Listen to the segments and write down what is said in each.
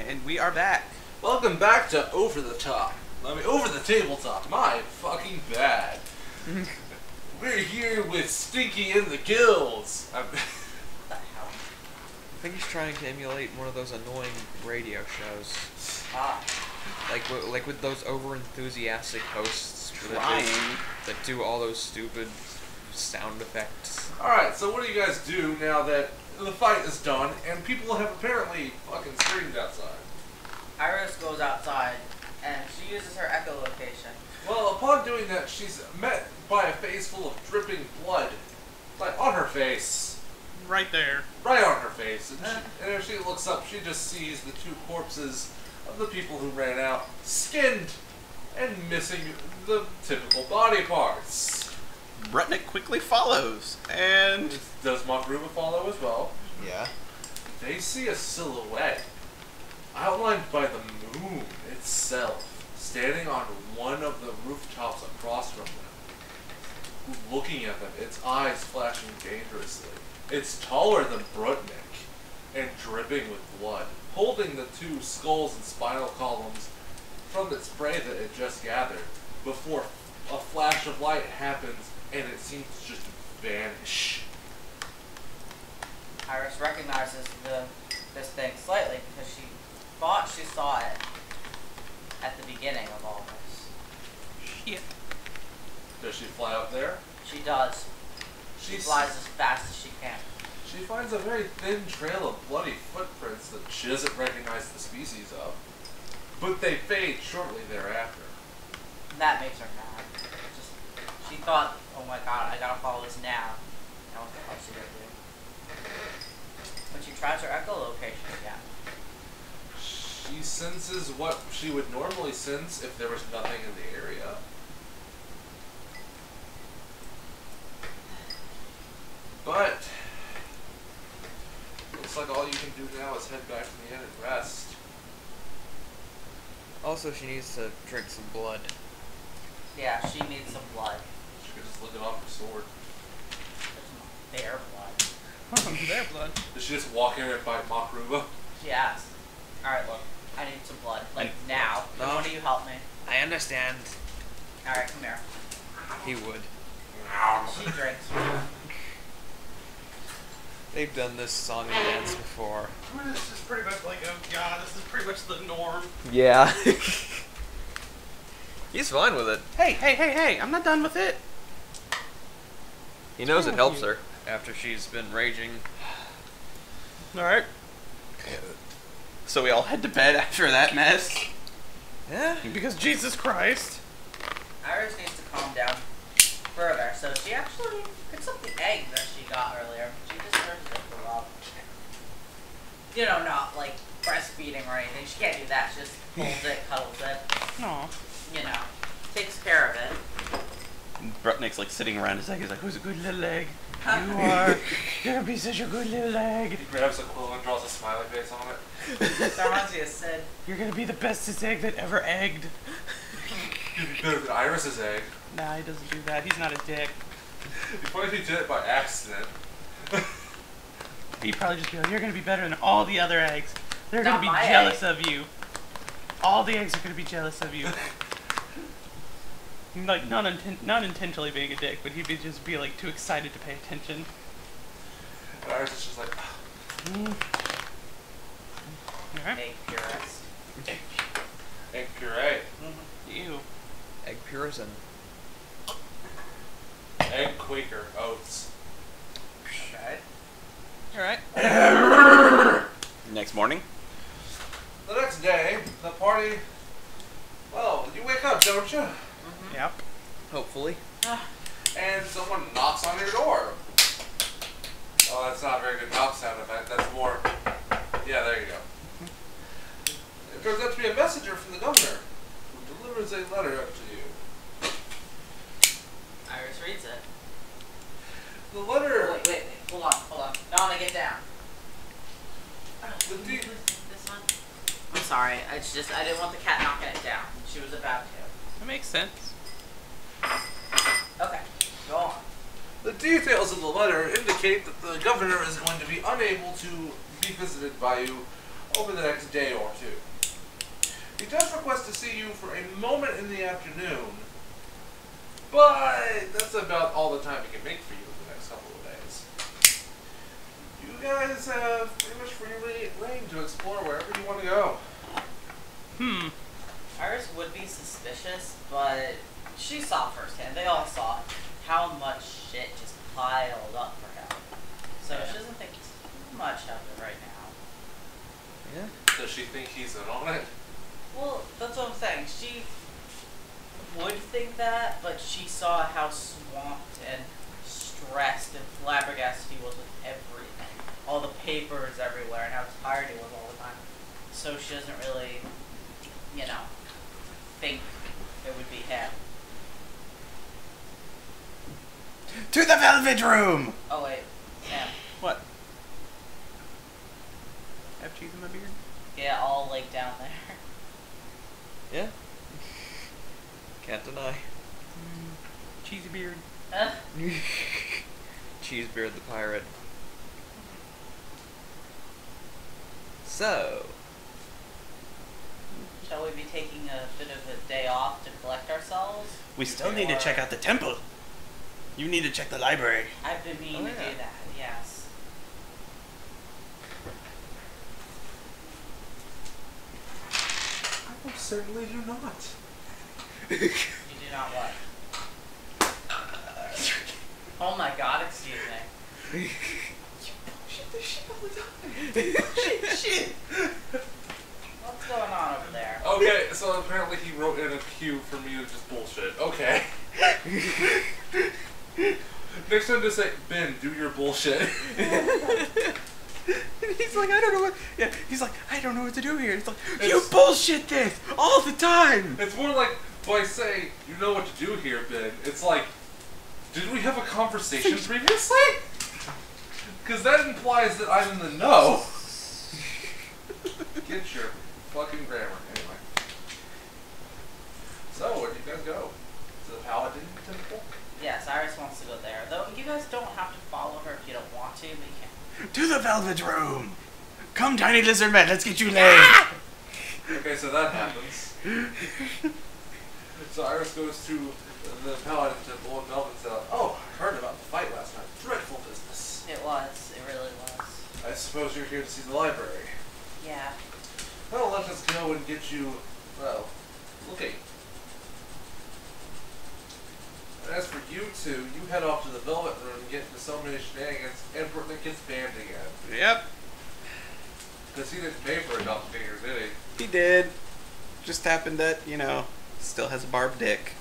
And we are back. Welcome back to Over the Top. I mean, Over the Tabletop. My fucking bad. We're here with Stinky and the Gills. I think he's trying to emulate one of those annoying radio shows. Like with those over-enthusiastic hosts that do all those stupid sound effects. Alright, so what do you guys do now that the fight is done and people have apparently fucking screamed outside? Iris goes outside and she uses her echolocation. Well, upon doing that, she's met by a face full of dripping blood. Like, on her face. Right there. Right on her face. And as she looks up, she just sees the two corpses of the people who ran out, skinned and missing the typical body parts. Brutniik quickly follows, and... Does Makroobah follow as well? Yeah. They see a silhouette, outlined by the moon itself, standing on one of the rooftops across from them, looking at them, its eyes flashing dangerously. It's taller than Brutniik, and dripping with blood, holding the two skulls and spinal columns from its prey that it just gathered, before a flash of light happens and it seems to just vanish. Iris recognizes this thing slightly because she thought she saw it at the beginning of all this. Shit. Does she fly up there? She does. She flies as fast as she can. She finds a very thin trail of bloody footprints that she doesn't recognize the species of, but they fade shortly thereafter. That makes her mad. She thought, oh my god, I gotta follow this now. Now what the hell's she gonna do? When she tries her echolocation again, she senses what she would normally sense if there was nothing in the area. But looks like all you can do now is head back to the inn and rest. Also, she needs to drink some blood. yeah, she needs some blood. She could just lick it off her sword. There's their blood. Their blood. Does she just walk in and fight Makroobah? She asks, alright, look, I need some blood. Like, now. No. Can one of you help me? I understand. Alright, come here. He would. She drinks. They've done this song and dance before. This is pretty much like, oh god, this is pretty much the norm. Yeah. He's fine with it. Hey, I'm not done with it. He knows it helps her after she's been raging. Alright. So we all head to bed after that mess. Yeah. Because Jesus Christ. Iris needs to calm down further, so she actually picks up the egg that she got earlier. She just serves it for love. You know, not like breastfeeding or anything. She can't do that. She just holds it, cuddles it. Aw. You know, takes care of it. Brutnick's like sitting around his egg. He's like, who's a good little egg? You are. You're gonna be such a good little egg. He grabs a quill and draws a smiley face on it. That reminds me of Sid. You're gonna be the bestest egg that ever egged. You'd be better than Iris's egg. Nah, he doesn't do that. He's not a dick. He probably did it by accident. He'd probably just be like, you're gonna be better than all the other eggs. They're Not gonna be my jealous of you. All the eggs are gonna be jealous of you. Like, not intentionally being a dick, but he'd just be like too excited to pay attention. And Iris is just like, Alright. Egg purist. egg puree, Ew. Egg purisan. egg Quaker oats. Okay. Alright. Next morning. The next day, the party, well, you wake up, don't you? Yep. Hopefully. And someone knocks on your door. Oh, that's not a very good knock sound effect. That's more, yeah, there you go. It turns out to be a messenger from the governor, who delivers a letter up to you. Iris reads it. The letter... Wait. Hold on. I want to get down. The This one? I'm sorry. I didn't want the cat knocking it down. She was about to. That makes sense. Okay. Go on. The details of the letter indicate that the governor is going to be unable to be visited by you over the next day or two. does request to see you for a moment in the afternoon, but that's about all the time he can make for you in the next couple of days. You guys have pretty much free reign to explore wherever you want to go. Iris would be suspicious, but she saw firsthand. They all saw how much shit just piled up for him. So she doesn't think too much of it right now. Yeah. Does she think he's in on it? Well, that's what I'm saying. She would think that, but she saw how swamped and stressed and flabbergasted he was with everything. All the papers everywhere and how tired he was all the time. So she doesn't really, you know, think it would be him. To the velvet room! Oh wait, Sam. What? Have cheese in my beard? Yeah, all like down there. Yeah. Can't deny. Cheesy beard. Cheesebeard the pirate. So, Shall we be taking a bit of a day off to collect ourselves? We still need to check out the temple. You need to check the library. I've been meaning to do that, yes. I most certainly do not. You do not what? Oh my god, excuse me. Shit. What's going on over there? Okay, so apparently he wrote in a cue for me to just bullshit. Okay. Next time to say, Ben, do your bullshit. He's like, I don't know what. Yeah, he's like, I don't know what to do here. It's like, you bullshit this all the time. It's more like, by saying, you know what to do here, Ben, it's like, did we have a conversation previously? Because that implies that I'm in the know. Get your fucking grammar, anyway. So, where do you guys go? To the Paladin Temple? Yes, Iris wants to go there. Though you guys don't have to follow her if you don't want to, but you can. To the velvet room. Come, tiny lizard man, let's get you laid. Okay, so that happens. So Iris goes to the Paladin Temple and Melvin says, oh, I heard about the fight last night. Dreadful business. It was. It really was. I suppose you're here to see the library. Yeah. Well, let us go and get you, well, looking. And as for you two, you head off to the Velvet Room and get into so many shenanigans, and Brutniik gets banned again. yep, Because he didn't pay for a doppelganger, did he? He did. Just happened that, you know, still has a barbed dick.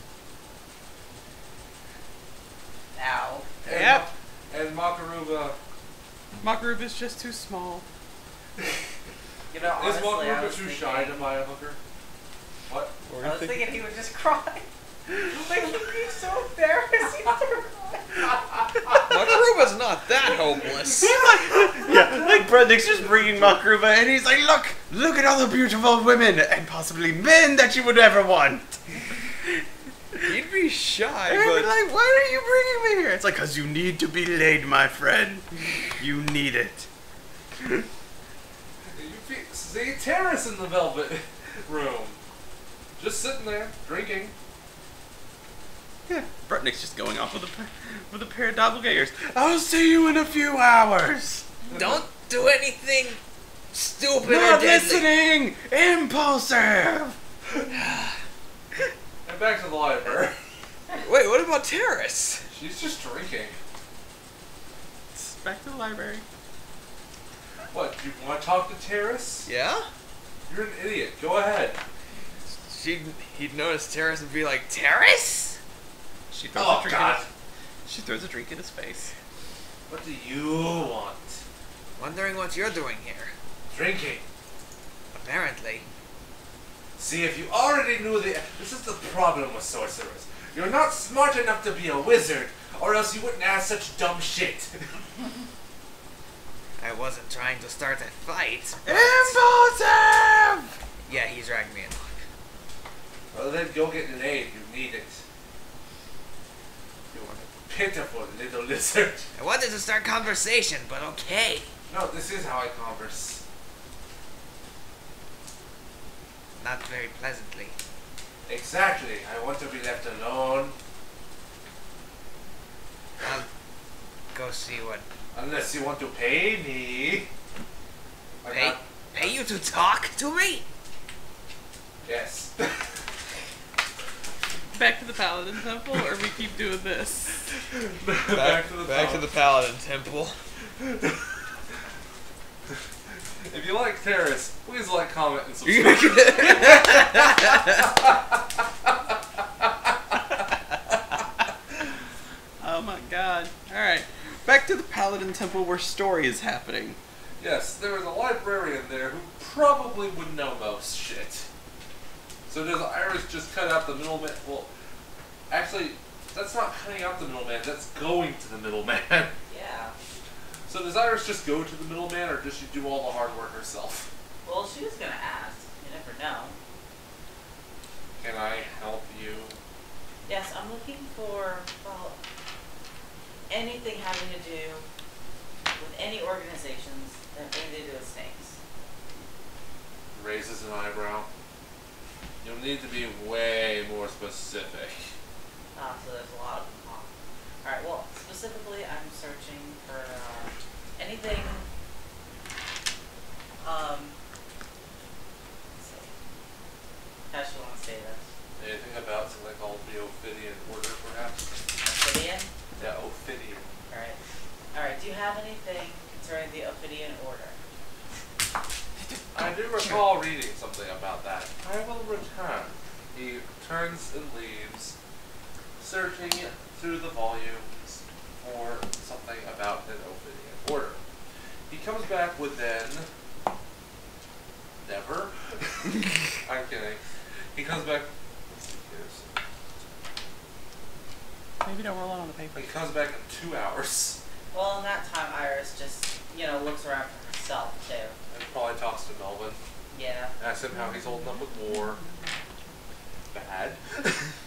Ow. And Yep. And Makroobah. Makroobah is just too small. You know, honestly, Is I Makroobah was too thinking, shy to buy a hooker? What? I was thinking he would just cry. Like, he'd be so embarrassed. He'd start crying. Makroobah's not that hopeless. Yeah, like Brutniik's just bringing Makroobah and he's like, look at all the beautiful women and possibly men that you would ever want. He'd be shy, And I'd be but like, why are you bringing me here? It's like, because you need to be laid, my friend. You need it. See Terrace in the Velvet Room. Just sitting there, drinking. Yeah, Brutniik's just going off with a pair of doppelgangers. I'll see you in a few hours. don't do anything stupid or Not deadly. listening! Impulsive! And back to the library. Wait, what about Terrace? She's just drinking. Back to the library. What, you want to talk to Terrace? Yeah? You're an idiot. Go ahead. He'd notice Terrace and be like, Terrace? She throws Oh, a drink God. She throws a drink in his face. What do you want? Wondering what you're doing here. Drinking. Apparently. See, if you already knew this is the problem with sorcerers. You're not smart enough to be a wizard, or else you wouldn't ask such dumb shit. I wasn't trying to start a fight. But Impulsive! yeah, he dragged me in. Well, then go get an aid. You need it. You're a pitiful little lizard. I wanted to start conversation, but okay. No, this is how I converse. not very pleasantly. Exactly. I want to be left alone. I'll go see what... Unless you want to pay me. Pay you to talk to me? Yes. Back to the Paladin Temple, or we keep doing this? Back to the Paladin Temple. If you like terrorists, please like, comment, and subscribe. Oh my god. Alright. Back to the Paladin Temple where story is happening. Yes, there was a librarian there who probably would know most shit. So does Iris just cut out the middleman? Well, actually, that's not cutting out the middleman, that's going to the middleman. Yeah. So does Iris just go to the middleman, or does she do all the hard work herself? Well, she was gonna ask. You never know. Can I help you? Yes, I'm looking for, well, anything having to do with any organizations that have anything to do with snakes. Raises an eyebrow. You'll need to be way more specific. Ah, so there's a lot of them. Alright, well, specifically, I'm searching for anything. Let's see. How should I want to say this? Anything about something called the Ophidian Order, perhaps? Ophidian? Yeah, Ophidian. Alright. Alright, do you have anything concerning the Ophidian Order? I do recall reading something about that. I will return. He turns and leaves, searching through the volumes for something about an Ophidian Order. He comes back within... Never? I'm kidding. He comes back... Maybe don't roll it on the paper. He comes back in 2 hours. Well, in that time, Iris just, looks around for herself, too. And probably talks to Melvin. Yeah. Asks him how he's holding up with war. Bad.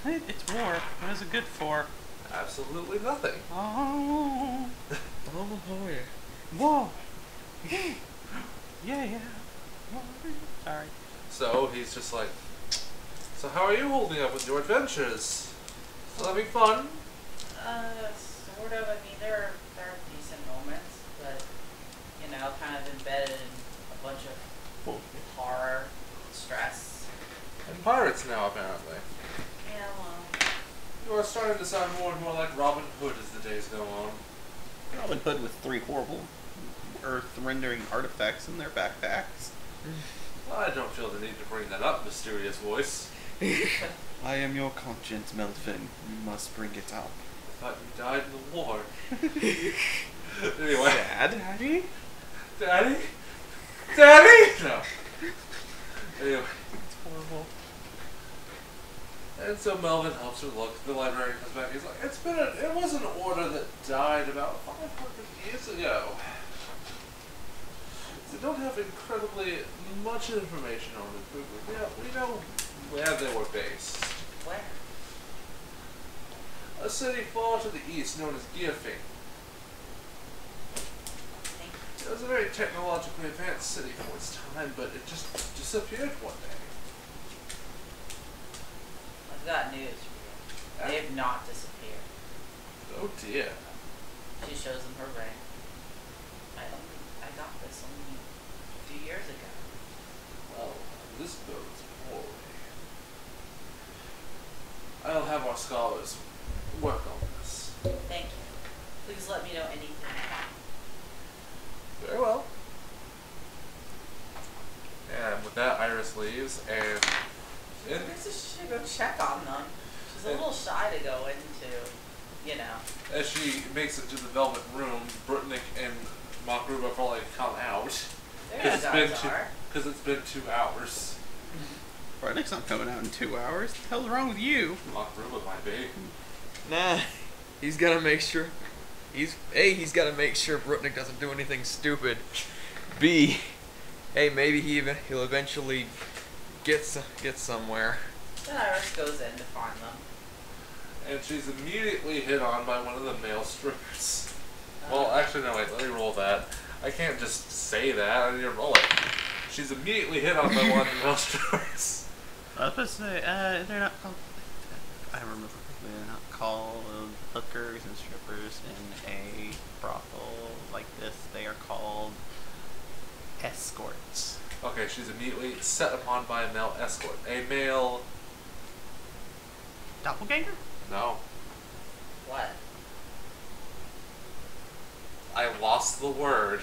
It's war. What is it good for? Absolutely nothing. Oh. Oh, yeah. Whoa. Yeah. Sorry. So he's just like, so how are you holding up with your adventures? Still having fun? Sort of. I mean, there are decent moments, but, kind of embedded in a bunch of horror, stress. And pirates now, apparently. Yeah, well. You are starting to sound more and more like Robin Hood as the days go on. Robin Hood with 3 horrible earth-rendering artifacts in their backpacks. I don't feel the need to bring that up, mysterious voice. I am your conscience, Melvin. You must bring it up. I thought you died in the war. Anyway. Daddy? Daddy? Daddy? No. Anyway. It's horrible. And so Melvin helps her look. The librarian comes back. He's like, it was an order that died about 500 years ago. They don't have incredibly much information on it, but we know where they were based. Where? A city far to the east known as Gearfing. It was a very technologically advanced city for its time, but it just disappeared one day. I've got news for you. They have not disappeared. Oh dear. She shows him her ring. I got this only a few years ago. Well, this bodes poorly. I'll have our scholars work on this. Thank you. Please let me know anything. Very well. And with that, Iris leaves, and I guess she should go check on them. She's a little shy to go into, as she makes it to the Velvet Room, Brutniik and Makroobah probably come out. There you guys are. Because it's been 2 hours. Brutnick's not coming out in 2 hours. What the hell's wrong with you? Makroobah might be. Nah. He's gotta make sure. He's gotta make sure Brutniik doesn't do anything stupid. B, hey, maybe he'll eventually get somewhere. Then Iris goes in to find them. And she's immediately hit on by one of the male strippers. Well, actually, no, wait, let me roll that. I can't just say that. I need to roll it. She's immediately hit on by one of the nostrils. I was supposed to say, they're not called. I remember correctly, they're not called hookers and strippers in a brothel like this. They are called escorts. Okay, she's immediately set upon by a male escort. A male... Doppelganger? No. What? I lost the word.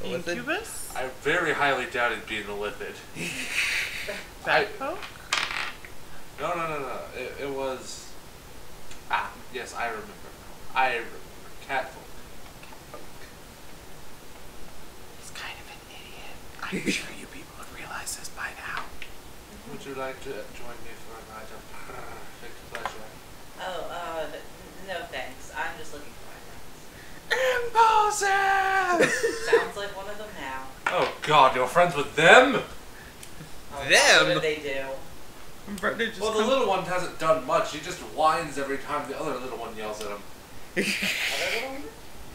Incubus? I very highly doubted being a lipid. Batfolk? No. It was... Ah, yes, I remember. I remember. Catfolk. He's kind of an idiot. I'm sure you people have realized this by now. Would you like to join me for a night of perfect pleasure? Oh, no thanks. I'm just looking for my friends. Impulsive! Sounds like one of them now. Oh god, you're friends with them? Oh, Them? What did they do? Brutniik just Well, the little one hasn't done much. He just whines every time the other little one yells at him. Other little one?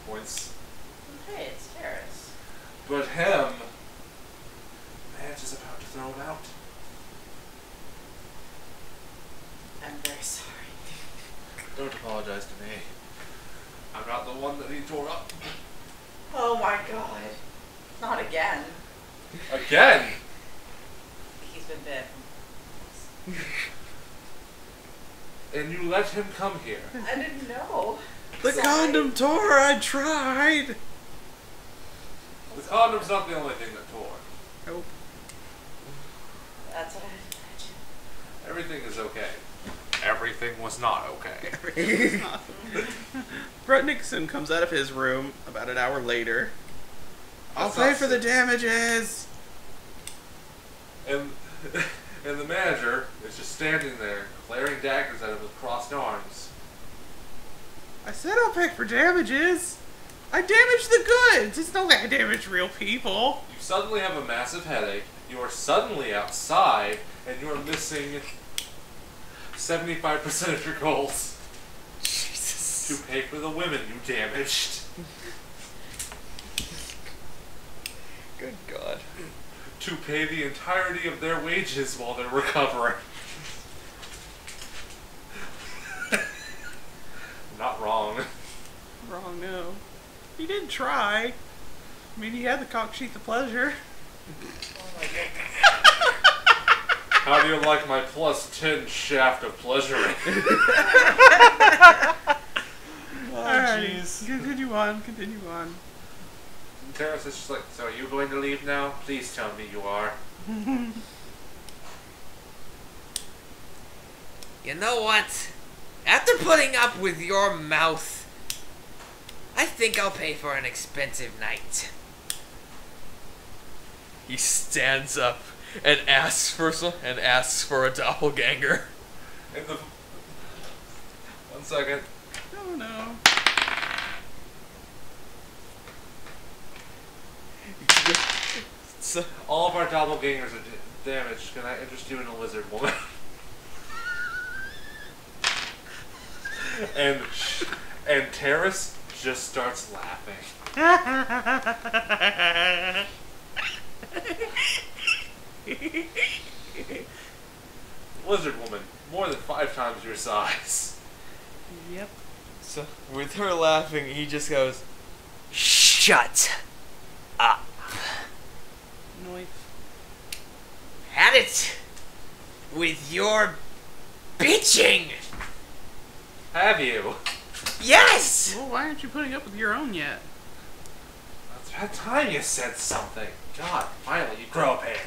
Points. Hey, it's Terrace. But him... Madge is about to throw him out. I'm very sorry. Don't apologize to me. I'm not the one that he tore up. Oh my god. Not again. Again? He's been bit. And you let him come here. I didn't know. The Sorry. condom tore, I tried! The condom's not the only thing that tore. Nope. That's what I Everything is okay. Everything was not okay. Brutniik soon comes out of his room about an hour later. I'll That's pay not for the sick. damages! And the manager is just standing there, glaring daggers at him with crossed arms. I said I'll pay for damages! I damaged the goods! It's not like I damaged real people! You suddenly have a massive headache, you are suddenly outside, and you are missing 75% of your goals Jesus. to pay for the women you damaged. Good God. To pay the entirety of their wages while they're recovering. Not wrong. Wrong, no. He did try. I mean, he had the cock sheath of pleasure. Oh my goodness. How do you like my +10 shaft of pleasuring? Alright, continue on, continue on. Terrace is just like, so are you going to leave now? Please tell me you are. You know what? After putting up with your mouth, I think I'll pay for an expensive night. He stands up and asks for a doppelganger. In the... 1 second. Oh no. So, All of our doppelgangers are damaged. Can I interest you in a lizard woman? and Terrace just starts laughing. Lizard woman, more than 5 times your size. Yep. so with her laughing, he just goes, "Shut up." Noise. Had it with your bitching. Have you? Yes. Well, why aren't you putting up with your own yet? It's about time you said something. God, finally you grow a pair.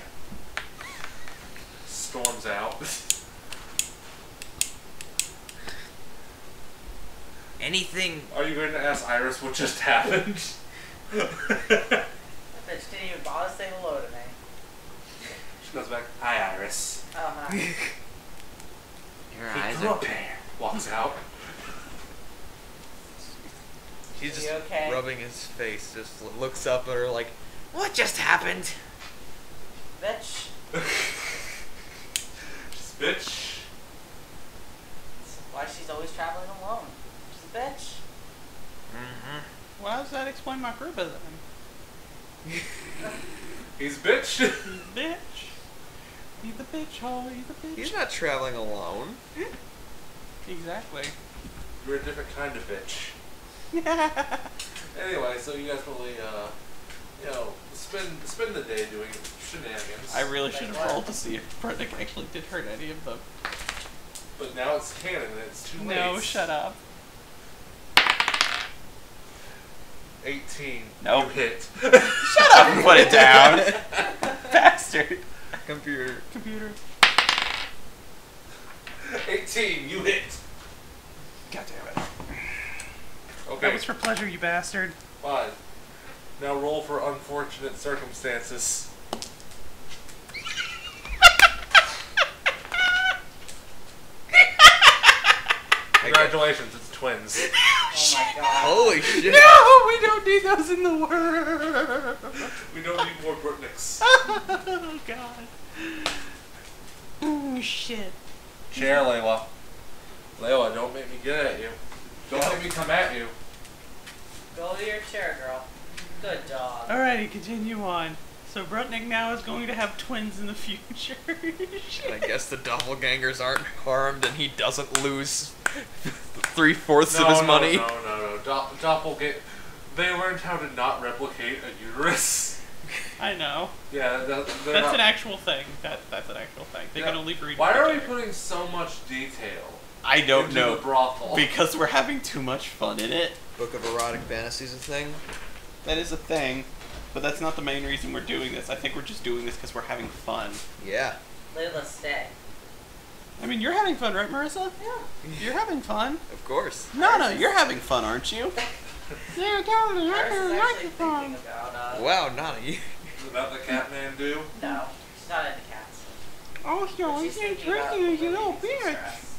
Storms out. Anything? Are you going to ask Iris what just happened? That bitch didn't even bother to say hello to me. She goes back, hi Iris. Oh, hi. Your We eyes grew a are. pair. Walks out. He's Are just you okay? rubbing his face. Just looks up at her like, "What just happened?" Bitch. Just bitch. That's why she's always traveling alone. She's a bitch. Mm-hmm. Well, how does that explain Makroobah then? He's bitch. Bitch. He's the bitch hole. He's the bitch. He's not traveling alone. Exactly. You're a different kind of bitch. Anyway, so you guys probably, you know, spend the day doing shenanigans. I really should have rolled to see if Brutniik actually did hurt any of them. But now it's canon and it's too late. No, shut up. 18. Nope. You hit. Shut up and put it down. Bastard. Computer. 18. You hit. God damn it. Okay. That was for pleasure, you bastard. Fine. Now roll for unfortunate circumstances. Congratulations, it's twins. Oh my god. Holy shit. No, we don't need those in the world. We don't need more Brutniks. Oh god. Oh shit. Chair, Layla. Layla, don't make me get at you. Don't make me come at you. Go to your chair, girl. Good dog. Alrighty, continue on. So Brutniik now is going to have twins in the future. I guess the doppelgangers aren't harmed and he doesn't lose 3/4 of his money. No. Doppelganger. They learned how to not replicate a uterus. I know. Yeah, That's an actual thing. That's an actual thing. They can only breed. Why are we together. putting so much detail I don't into know. the brothel? Because we're having too much fun in it. Book of Erotic Fantasies a thing? That is a thing, but that's not the main reason we're doing this. I think we're just doing this because we're having fun. Yeah. Layla, stay. I mean, you're having fun, right, Marissa? Yeah. You're having fun. Of course. No, you're having fun, aren't you? Yeah, totally. Iris is You're actually having fun. thinking about, Wow, Nana, you... Is that the Catman do? No, she's not into cats. Oh, But so she's he's thinking about drinking you little relieving some bitch. stress.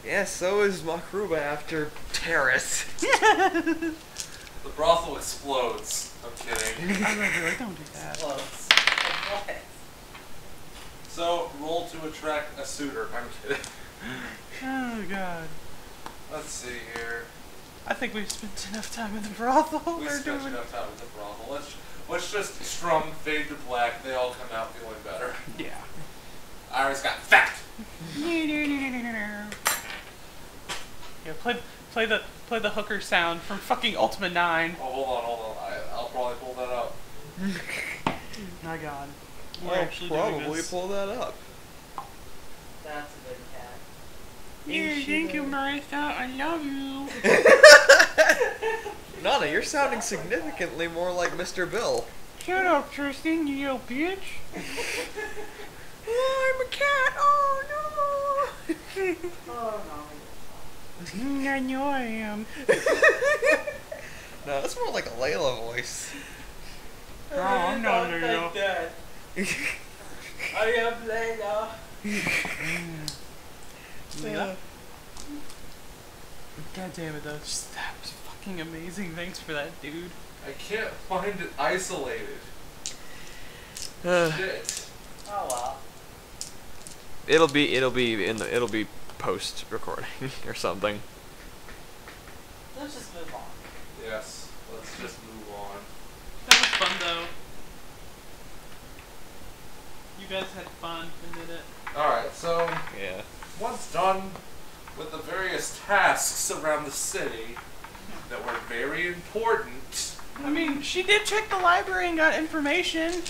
Yeah, so is Makroobah after Terrace. The brothel explodes. I'm kidding. Don't do that. Close. Like what? So, roll to attract a suitor. I'm kidding. Oh, God. Let's see here. I think we've spent enough time in the brothel. We We're spent doing... enough time at the brothel. Let's just strum fade to black. They all come out feeling better. Yeah. Iris got fat. Yeah, play the hooker sound from fucking Ultima 9. Oh, hold on. I'll probably pull that up. My God. We'll actually doing probably this. pull that up. That's a good cat. Yeah, thank you, Marissa. I love you. Nana, you're sounding significantly more like Mr. Bill. Shut up, Triston, you little bitch. Oh, I'm a cat. Oh, no. Oh I know I am. No, that's more like a Layla voice. no. Oh, I'm not Don't Layla. think that. I am Layla. Yeah. God damn it, though. That was fucking amazing. Thanks for that, dude. I can't find it isolated. Shit. Oh well. It'll be post recording or something. Let's just move on. Yes. Let's just move on. That was fun, though. You guys had fun and did it. Alright, so Yeah. once done with the various tasks around the city that were very important. I mean, she did check the library and got information.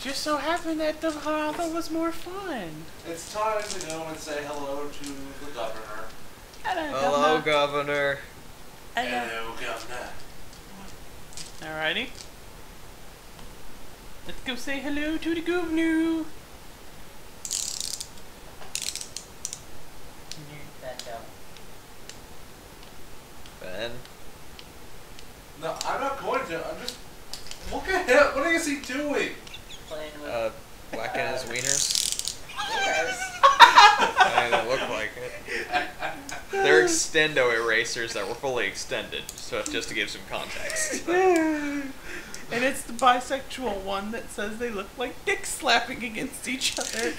Just so happened that the brothel was more fun. It's time to go and say hello to the governor. Hello, Governor. Hello, governor. Alrighty. Let's go say hello to the governor. Then don't. Ben. No, I'm not going to. I'm just. Look at him. What is he doing? Playing with Whacking his wieners. wieners. I don't look like it. They're extendo erasers that were fully extended, so just to give some context. And it's the bisexual one that says they look like dicks slapping against each other.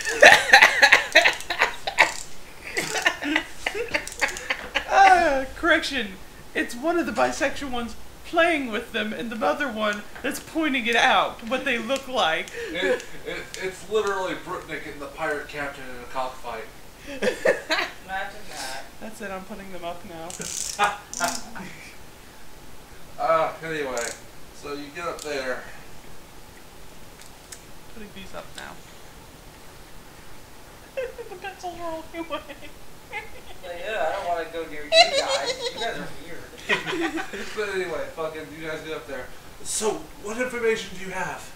Correction. It's one of the bisexual ones playing with them, and the other one that's pointing it out, what they look like. It's literally Brutniik and the pirate captain in a cockfight. Imagine that. That's it, I'm putting them up now. Anyway, so you get up there. Putting these up now. The pencils are all away. Yeah, I don't want to go near you guys. You guys are weird. But anyway, fucking, you guys get up there. So, what information do you have?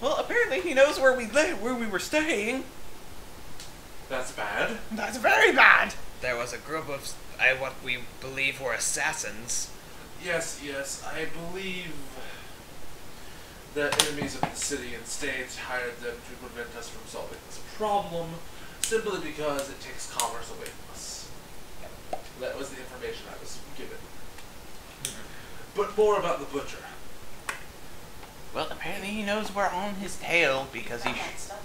Well, apparently he knows where we live, where we were staying. That's bad. That's very bad. There was a group of what we believe were assassins. Yes, I believe the enemies of the city and state hired them to prevent us from solving this problem, simply because it takes commerce away from us. That was the information I was given. But more about the butcher. Well, apparently he knows we're on his tail because he... Found that stuff.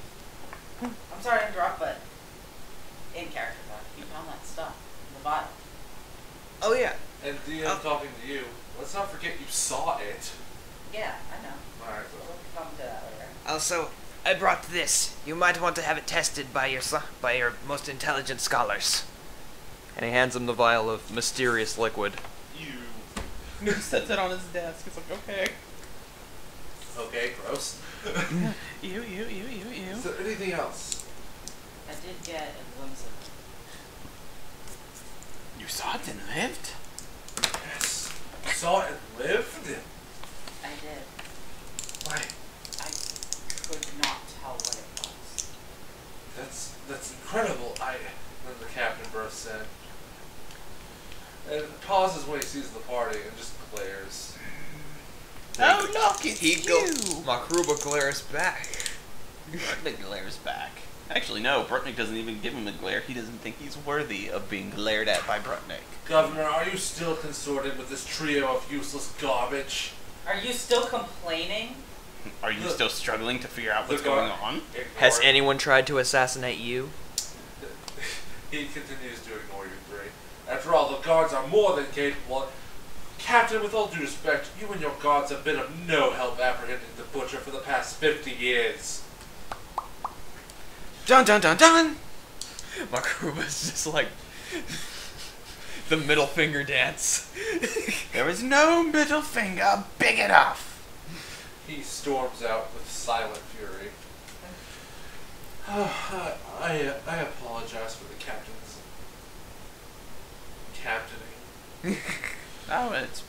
I'm sorry to interrupt, but in character, you found that stuff in the vial. Oh yeah. And DM talking to you. Let's not forget you saw it. Yeah, I know. Alright, We'll come to that later. Also, I brought this. You might want to have it tested by your most intelligent scholars. And he hands him the vial of mysterious liquid. You. Sets it on his desk. It's like, okay. Okay, gross. You. Is there anything else? I did get a glimpse of it. You saw it and lived? Yes. You saw it and lived? I did. Why? I could not tell what it was. That's incredible. Then the captain bursts in. And pauses when he sees the party and just glares. Oh, look, it's He you! Makroobah glares back. Brutniik glares back. Actually, no, Brutniik doesn't even give him a glare. He doesn't think he's worthy of being glared at by Brutniik. Governor, are you still consorted with this trio of useless garbage? Are you still complaining? Are you still struggling to figure out what's The guard- going on? Ignore Has it. anyone tried to assassinate you? He continues to ignore you three. After all, the guards are more than capable. Captain, with all due respect, you and your guards have been of no help apprehending the butcher for the past 50 years. Dun dun dun dun! Makroobah's just like the middle finger dance. There is no middle finger big enough. He storms out with silent fury. I apologize for the captain's captaining. Oh, it's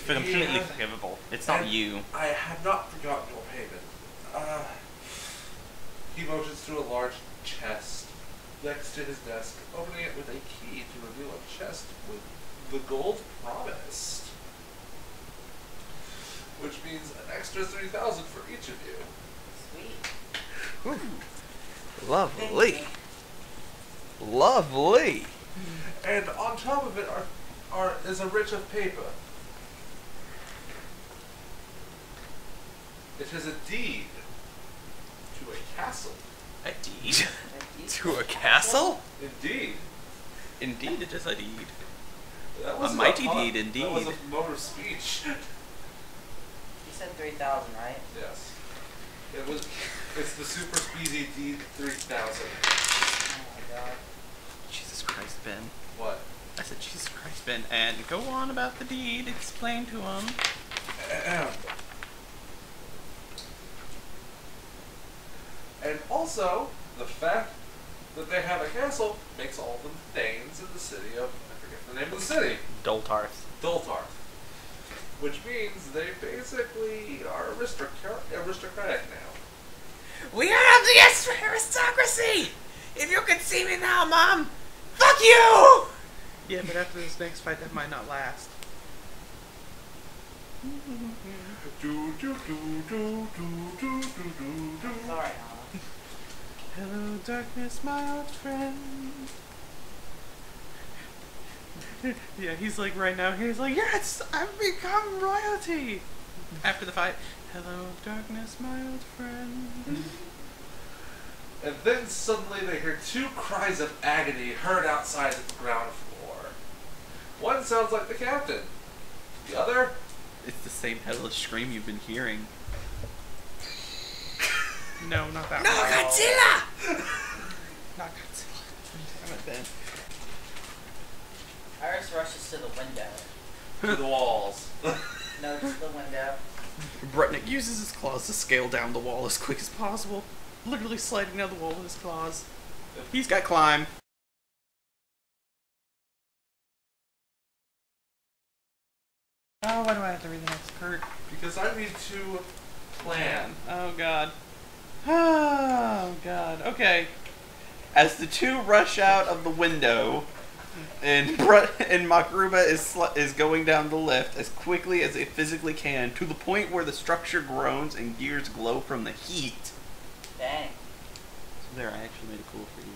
completely forgivable. It's not And you. I have not forgotten your payment. He motions to a large chest next to his desk, opening it with a key to reveal a chest with the gold promised. Which means an extra 3,000 for each of you. Sweet. Lovely. Thank Lovely. And on top of it is a writ of paper. It is a deed to a castle. A deed? you. To a castle? Indeed. Indeed, it is a deed. That A wasn't mighty pun. deed indeed. That was a mode of speech. You said 3,000, right? Yes. It's the super speedy deed 3,000. Oh my god. Jesus Christ, Ben. What? I said, Jesus Christ, Ben. And go on about the deed. Explain to him. And also, the fact that they have a castle makes all of them thanes in the city of, I forget the name of the city, Doltarth. Doltarth. Which means they basically are aristocratic now. We have the aristocracy! If you could see me now, Mom! Fuck you! Yeah, but after this next fight, that might not last. Do, do, do, do, do, do, do, do. Sorry, Anna. Hello, darkness, my old friend. Yeah, he's like right now, he's like, yes, I've become royalty. After the fight, hello, darkness, my old friend. And then suddenly they hear two cries of agony heard outside at the ground floor. One sounds like the captain. The other It's the same hellish scream you've been hearing. No, not that No, one. Godzilla! Not Godzilla. Damn it, Ben. Iris rushes to the window. To the walls. No, to the window. Brutniik uses his claws to scale down the wall as quick as possible, literally sliding down the wall with his claws. He's got climb. Oh, why do I have to read the next part? Because I need to plan. Oh god. Oh god. Okay. As the two rush out of the window, and Makroobah is going down the lift as quickly as it physically can, to the point where the structure groans and gears glow from the heat. Dang. So there, I actually made it cool for you.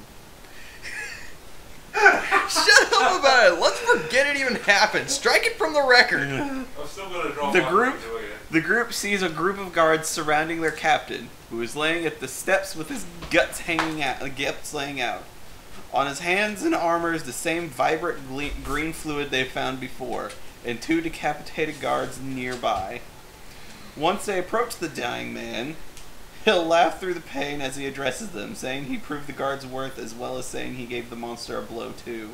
Shut up about it. Let's forget it even happened. Strike it from the record. I'm still gonna draw The my group- way doing it. The group sees a group of guards surrounding their captain, who is laying at the steps with his guts hanging out, laying out. On his hands and armor is the same vibrant green fluid they found before, and two decapitated guards nearby. Once they approach the dying man, he'll laugh through the pain as he addresses them, saying he proved the guard's worth as well as saying he gave the monster a blow too.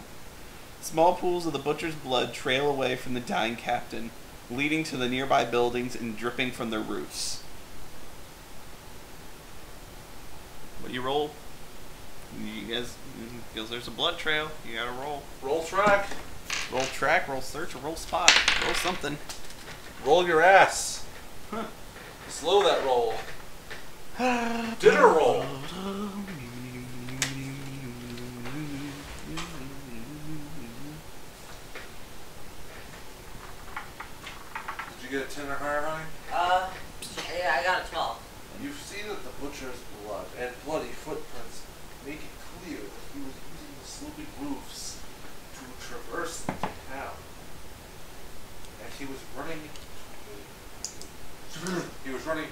Small pools of the butcher's blood trail away from the dying captain, leading to the nearby buildings and dripping from their roofs. What do you roll? You guys, because there's a blood trail, you gotta roll. Roll track. Roll track, roll search, or roll spot. Roll something. Roll your ass. Huh. Slow that roll. Dinner roll. Did you get a 10 or higher, honey? Yeah, I got a 12. You see that the butcher's blood and bloody footprints make it clear that he was using the sloping roofs to traverse the town. And he was running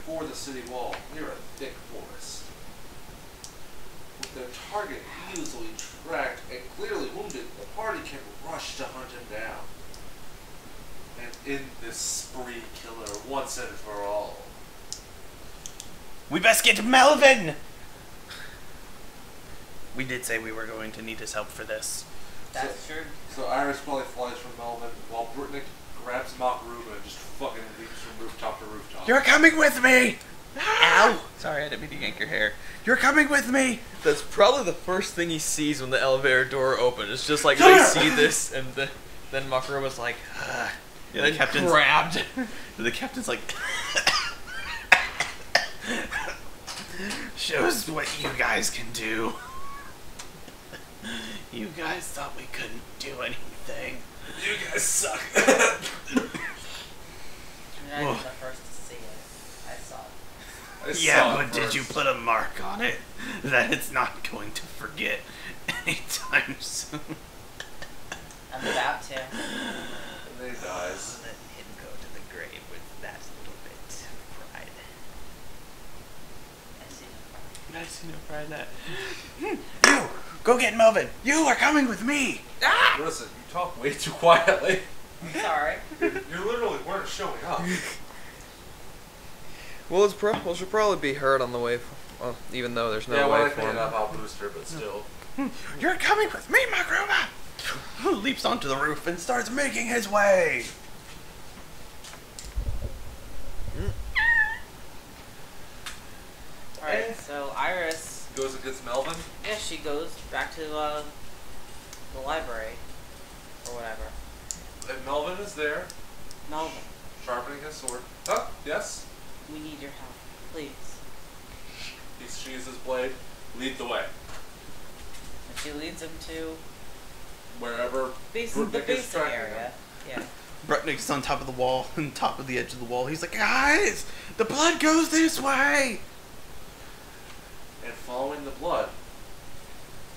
for the city wall near a thick forest. With their target easily tracked and clearly wounded, the party can rush to hunt him down. And end this spree killer once and for all. We best get to Melvin! We did say we were going to need his help for this. That's true. So Iris probably flies from Melvin while Brutniik grabs Makroobah and just fucking leaps from rooftop to rooftop. You're coming with me! Ow! Sorry, I didn't mean to yank your hair. You're coming with me! That's probably the first thing he sees when the elevator door opens. It's just like they see this, and then Makroobah's like, Yeah, the captain's grabbed. The captain's like, shows what you guys can do. You guys thought we couldn't do anything. You guys suck. I was the first to see it. I saw it. Yeah, but did you put a mark on it that it's not going to forget anytime soon? I'm about to. And then he dies. Let him go to the grave with that little bit of pride. I see no I problem. see no pride in that. You! Go get Melvin! You are coming with me! Listen, you talk way too quietly. I'm sorry. You literally weren't showing up. Well, we should probably be heard on the way, well, even though there's no way when I for pick it him. up, I'll boost her, but still. You're coming with me, Makroobah! Who leaps onto the roof and starts making his way. Alright, so Iris, Goes and gets Melvin. yeah, she goes back to the library. Or whatever. And Melvin is there, Melvin, sharpening his sword. Huh? Yes? we need your help. Please. He sheathes his blade. Lead the way. And she leads him to Wherever the Brutniik is basic tracking area. him. Yeah. Brutnick's on top of the wall, on top of the edge of the wall. He's like, guys, the blood goes this way. And following the blood,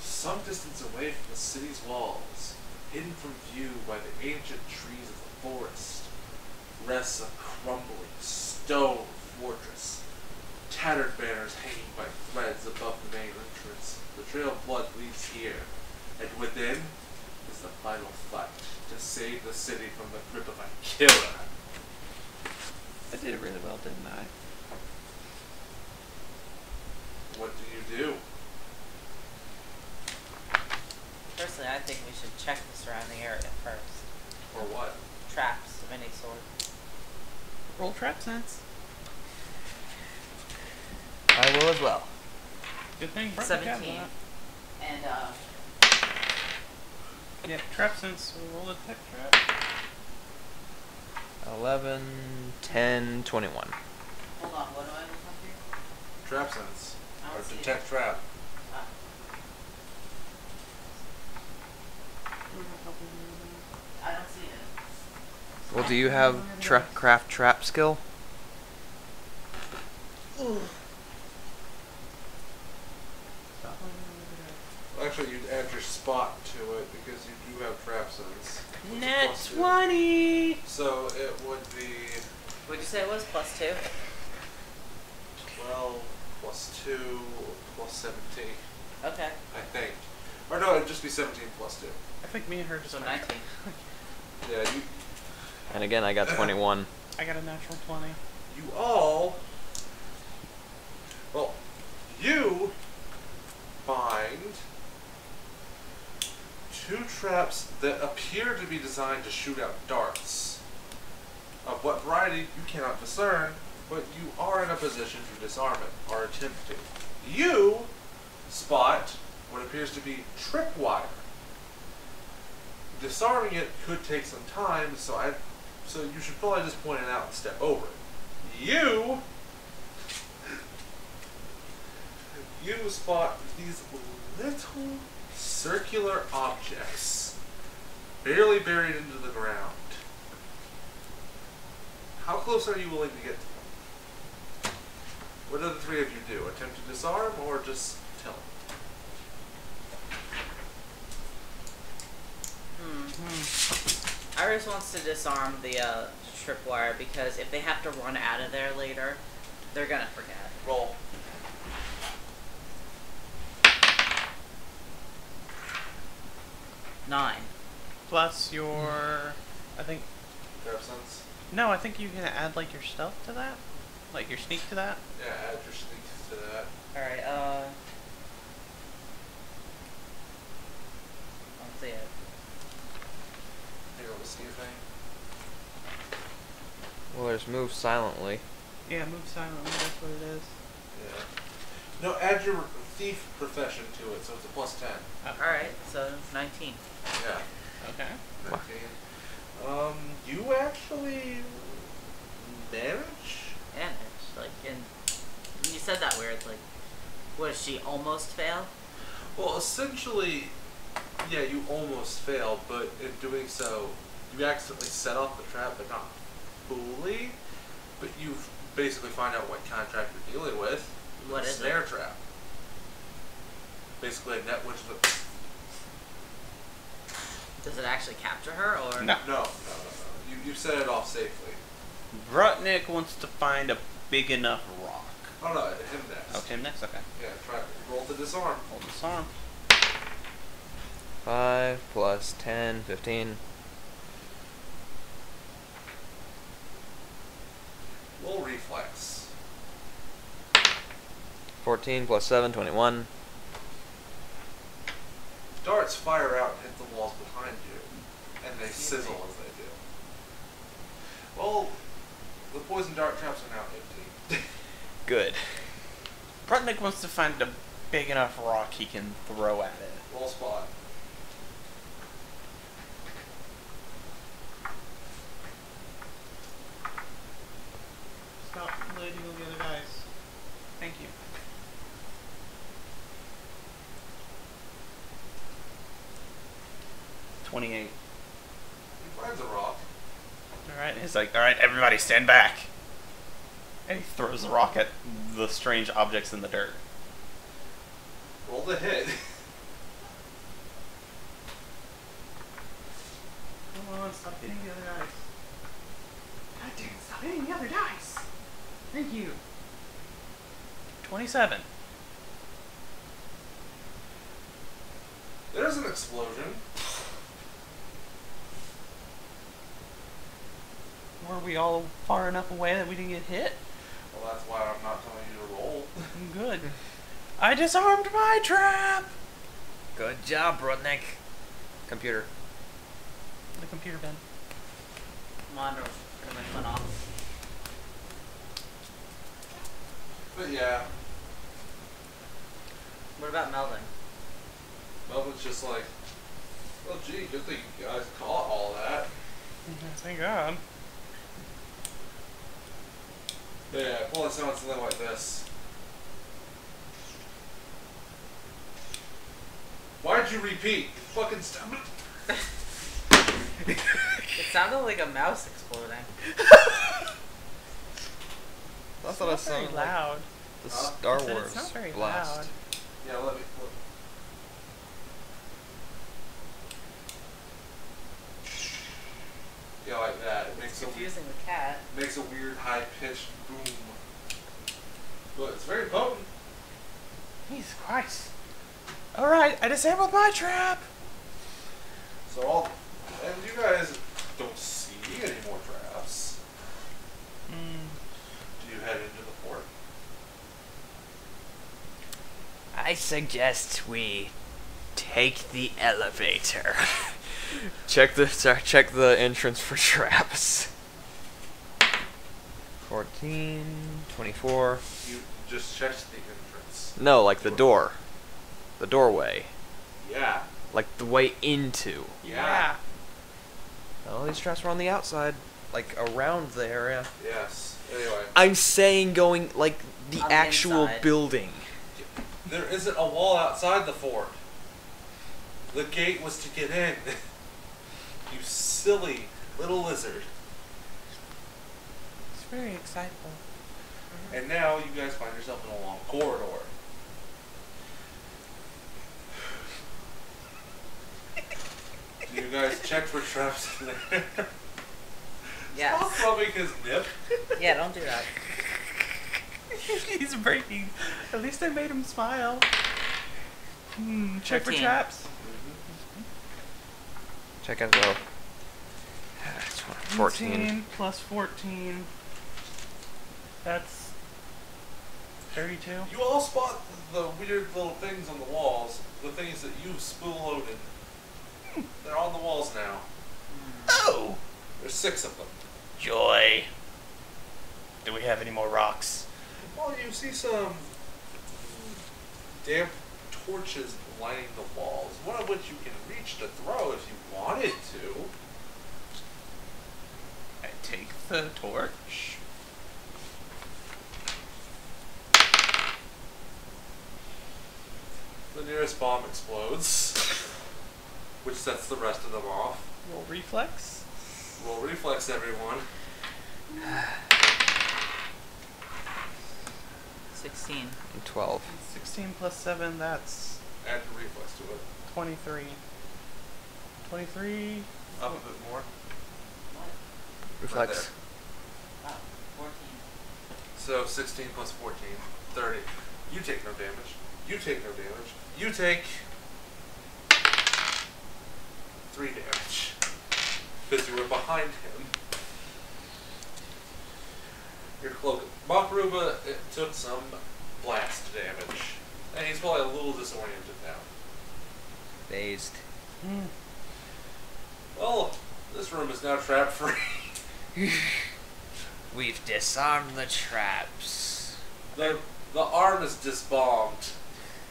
some distance away from the city's walls, hidden from view by the ancient trees of the forest, rests a crumbling stone fortress, tattered banners hanging by threads above the main entrance. The trail of blood leads here, and within is the final fight to save the city from the grip of a killer. Personally, I think we should check the surrounding area first. Or what? Traps of any sort. Roll trap sense. I will as well. Good thing. 17. And, Yeah, trap sense. We'll roll a tech trap. 11, 10, 21. hold on, what do I look up here? Trap sense. I Or don't see detect trap. Ah. I don't see it. Well, do you have craft trap skill? Actually, you'd add your spot to it because you do have trap sense. which is Net plus 2. 20! So it would be Would you say it was +2? 12 plus 2 plus 17, Okay. I think. Or no, it'd just be 17 plus 2. I think me and her just So matched. 19. Yeah, you And again, I got 21. I got a natural 20. all, well, you find 2 traps that appear to be designed to shoot out darts. Of what variety you cannot discern, but you are in a position to disarm it, or attempt to. You spot what appears to be tripwire. Disarming it could take some time, so you should probably just point it out and step over it. You spot these little circular objects barely buried into the ground. How close are you willing to get to them? What do the 3 of you do? Attempt to disarm or just tell them? Iris wants to disarm the tripwire because if they have to run out of there later, they're gonna forget. Roll. Nine. Plus your... I think... Grab sense. No, I think you can add like your stealth to that? Like your sneak to that? Yeah, add your sneak to that. Alright, I don't see it. You roll the sneak thing. Well, there's move silently. Yeah, move silently, that's what it is. Yeah. No, add your thief profession to it, so it's a plus 10. Alright, so 19. Yeah. Okay. 19. You actually manage? And it's like, and you said that weird, like, what, does she almost fail? Well, essentially, yeah, you almost fail, but in doing so, you accidentally set off the trap, but not fully. But you basically find out what contract you're dealing with. What a is snare it? trap. Basically a net which the... Does it actually capture her, or? No. No. You set it off safely. Brutniik wants to find a big enough rock. Oh no, him next. Oh, him next? Okay. Yeah, try roll to disarm. Hold this arm. 5 plus 10, 15. Roll reflex. 14 plus 7, 21. Darts fire out and hit the walls behind you, and they sizzle as they do. Well, the poison dart traps are now empty. Good. Brutniik wants to find a big enough rock he can throw at it. Roll spot. Stop lady will get a dice. Thank you. $28. He finds a rock. Alright, he's like, alright, everybody stand back. And he throws the rock at the strange objects in the dirt. Roll the hit. Come on, stop hitting the other dice. God damn, stop hitting the other dice. Thank you. 27. There's an explosion. Were we all far enough away that we didn't get hit? Well, that's why I'm not telling you to roll. Good. I disarmed my trap! Good job, Brutniik. Computer. The computer bin. Monitor was pretty much went off. But yeah, What about Melvin? Melvin's just like, well, gee, good thing you guys caught all that. Thank God. But yeah, it probably sounds something like this. Why'd you repeat? You fucking It sounded like a mouse exploding. I thought it sounded like loud. the Huh? Star I said Wars it's not very blast. loud. Yeah, let me. Yeah, like that. It makes Confusing the cat. makes a weird high-pitched boom. But it's very potent. Jesus Christ. Alright, I disabled my trap. So and you guys don't see any more traps. Do you head into the fort? I suggest we take the elevator. check the entrance for traps. 14, 24. You just checked the entrance. No, like the door. The doorway. Yeah. Like the way into. Yeah. Oh, these traps were on the outside. Like around the area. Yes. Anyway, I'm saying going like the On the actual inside. building. there isn't a wall outside the fort. The gate was to get in. You silly little lizard. It's very excitable. And now you guys find yourself in a long corridor. Do you guys check for traps in there? Yes. Stop rubbing his nip. Yeah, don't do that. He's breaking. At least I made him smile. Check for 13. traps. Check out the 14. 18 plus 14. That's 32. You all spot the weird little things on the walls. The things that you spool loaded. They're on the walls now. Oh! There's 6 of them. Joy. Do we have any more rocks? Well, you see some damp torches lining the walls, one of which you can reach to throw if you wanted to. I take the torch. The nearest bomb explodes, which sets the rest of them off. Roll reflex. Roll reflex, everyone. 16. And 12. 16 plus 7, that's Add the reflex to it. 23. 23. Up a bit more. Reflex. Wow, 14. So 16 plus 14, 30. You take no damage. You take no damage. You take 3 damage. Because you were behind him. Your cloak. Makroobah took some blast damage. And he's probably a little disoriented now. Dazed. Well, this room is now trap free. We've disarmed the traps. The arm is disbombed.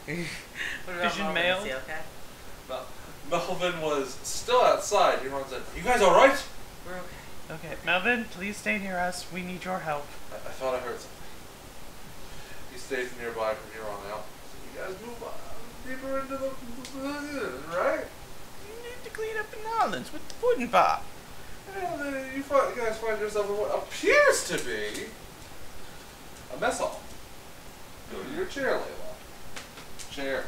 What about Vision Melvin? mail. Is he okay? Melvin was still outside. He runs in. You guys alright? We're okay. Okay, Melvin, please stay near us. We need your help. I thought I heard something. He stays nearby from here on out. So you guys move on deeper into the right? You need to clean up the islands with the pudding pop. Yeah, then you guys find yourself in what appears to be a mess hall. Go to your chair, Layla. Chair.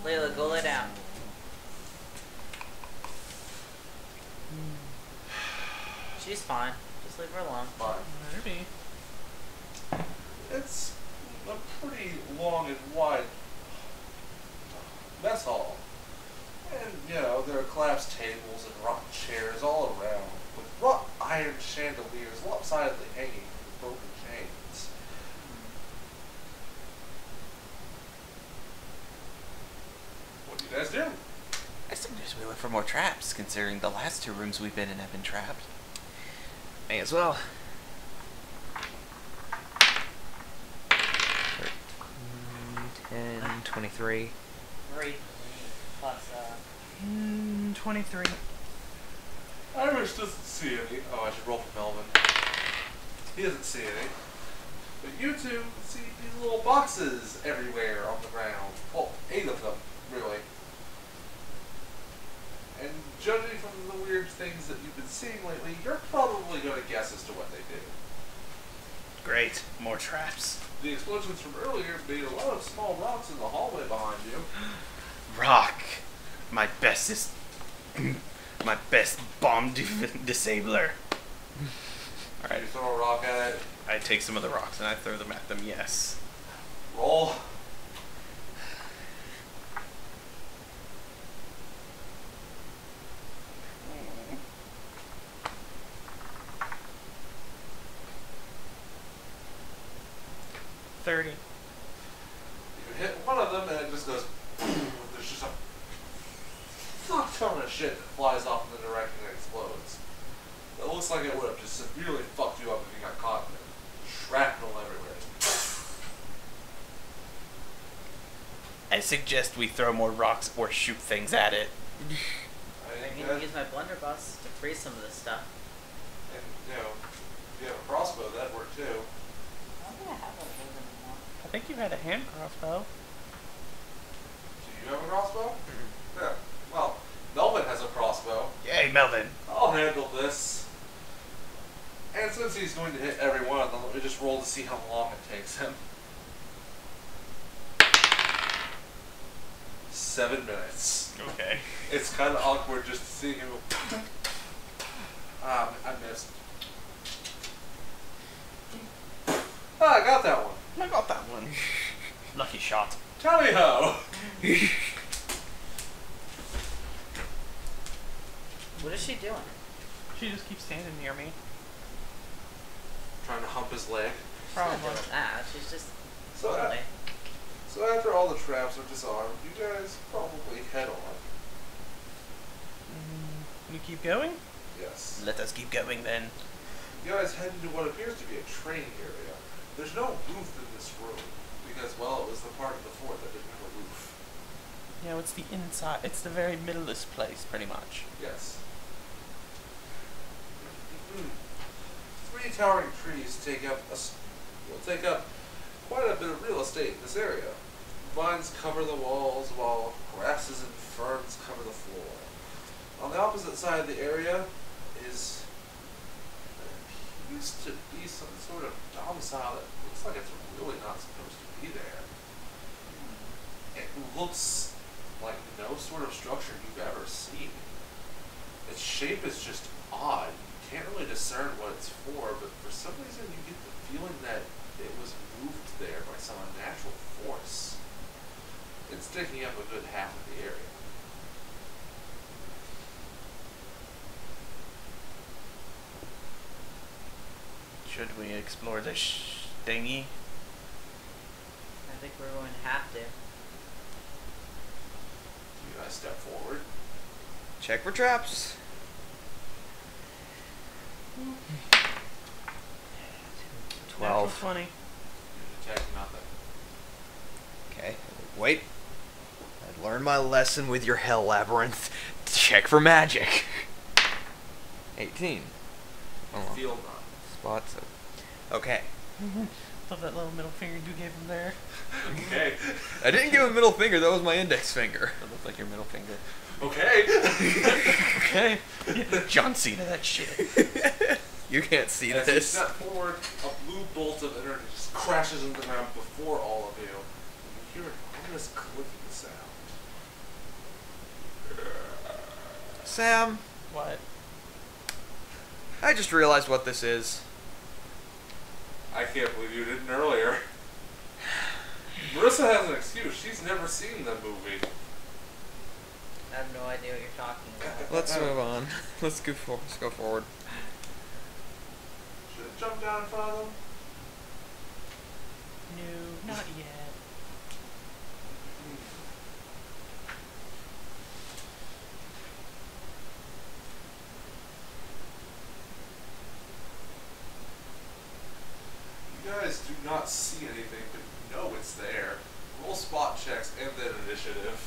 Layla, go lay down. She's fine. Just leave her alone. Fine. Maybe. It's a pretty long and wide mess hall. And, you know, there are collapsed tables and rock chairs all around, with wrought iron chandeliers lopsidedly hanging from broken chains. What do you guys do? I suggest we look for more traps, considering the last 2 rooms we've been in have been trapped. May as well. 10, 23. 3 plus 23. Irish doesn't see any. Oh, I should roll for Melvin. He doesn't see any. But you two see these little boxes everywhere on the ground. Well, 8 of them, really. And judging from the weird things that you've been seeing lately, you're probably going to guess as to what they do. Great. More traps. The explosions from earlier made a lot of small rocks in the hallway behind you. Rock. My bestest... my best bomb disabler. Alright. You throw a rock at it. I take some of the rocks and I throw them at them, yes. Roll. $30. You hit one of them and it just goes. There's just a fuck ton of shit that flies off in the direction and explodes. It looks like it would have just severely fucked you up if you got caught in it. Shrapnel everywhere. I suggest we throw more rocks or shoot things at it. I can use my blunderbuss to freeze some of this stuff. And, you know, if you have a crossbow, that'd work too. I don't think I have one of those anymore. I think you had a hand crossbow. Do you have a crossbow? Yeah. Well, Melvin has a crossbow. Yay, Melvin. I'll handle this. And since he's going to hit every one of them, let me just roll to see how long it takes him. 7 minutes. Okay. It's kind of awkward just to see him go. I missed. Ah, I got that one. I got that one. Lucky shot. Tally ho! What is she doing? She just keeps standing near me. Trying to hump his leg. She's not doing that. She's just So, lonely. so after all the traps are disarmed, you guys probably head on. You keep going? Yes. Let us keep going then. You guys head into what appears to be a training area. There's no roof in this room because, well, it was the part of the fort that didn't have a roof. Yeah, it's the inside. It's the very middlest place, pretty much. Yes. 3 towering trees take up quite a bit of real estate in this area. Vines cover the walls, while grasses and ferns cover the floor. On the opposite side of the area is used to be some sort of domicile that looks like it's really not supposed to be there. It looks like no sort of structure you've ever seen. Its shape is just odd. You can't really discern what it's for, but for some reason you get the feeling that it was moved there by some unnatural force. It's taking up a good half of the area. Should we explore the thingy? I think we're going to have to. You guys step forward. Check for traps. 12. 20. You detect nothing. Okay, wait. I learned my lesson with your hell labyrinth. Check for magic. 18. Oh, Feel none. spots. Okay. Love that little middle finger you gave him there. Okay. I didn't give him a middle finger. That was my index finger. That looked like your middle finger. Okay. Okay. Yeah, John Cena, that shit. You can't see As you this. step forward, a blue bolt of energy just crashes into the ground before all of you. And you hear an ominous clicking sound. Sam, What? I just realized what this is. I can't believe you didn't earlier. Marissa has an excuse. She's never seen the movie. I have no idea what you're talking about. Let's move on. Let's go forward. Should it jump down in front of them? No, not yet. checks and then initiative.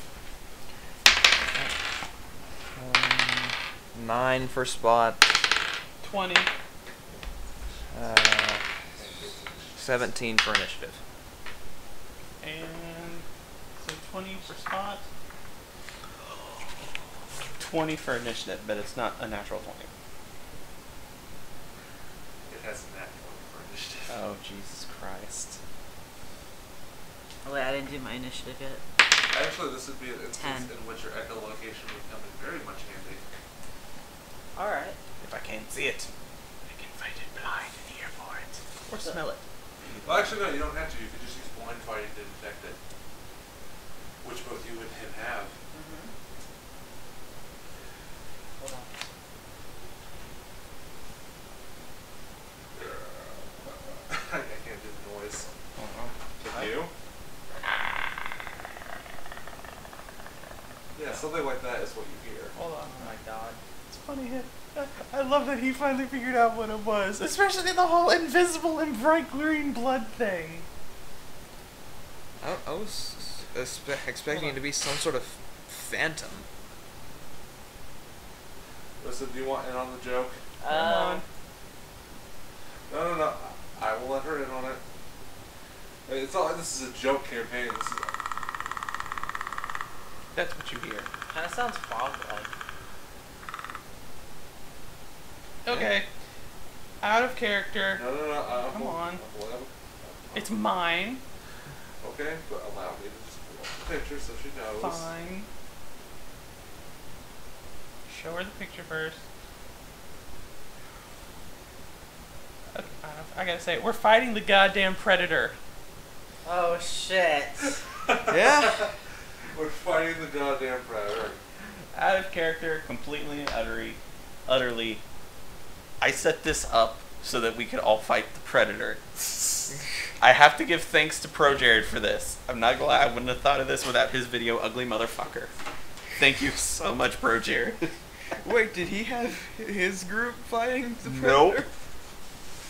9 for spot. 20. 17 for initiative. And so 20 for spot. 20 for initiative, but it's not a natural 20. It has a nat 20 for initiative. Oh, Jesus Christ. Oh wait, I didn't do my initiative yet. Actually, this would be an instance 10. in which your echolocation would come in very much handy. Alright. If I can't see it, I can fight it blind and hear for it. Or smell it. Well, actually, no, you don't have to. You could just use blind fighting to detect it. Which both you and him have. Mm-hmm. Hold on. I can't do the noise. Can Can you? Yeah, something like that is what you hear. Hold on. Oh my god. It's funny. I love that he finally figured out what it was, especially the whole invisible and bright green blood thing. I was expecting it to be some sort of phantom. Listen, do you want in on the joke? Come on. No. I will let her in on it. It's not like this is a joke campaign. This is... That's what you hear. Kinda sounds fog-like. Okay. Out of character. No. Come on. I'll It's mine. Okay, but allow me to just pull up the picture so she knows. Fine. Show her the picture first. Okay, I gotta say, we're fighting the goddamn predator. Oh shit. Yeah? We're fighting the goddamn predator. Out of character, completely and utterly. I set this up so that we could all fight the predator. I have to give thanks to Pro Jared for this. I'm not gonna lie, I wouldn't have thought of this without his video, ugly motherfucker. Thank you so much, Pro Jared. Wait, did he have his group fighting the predator? Nope.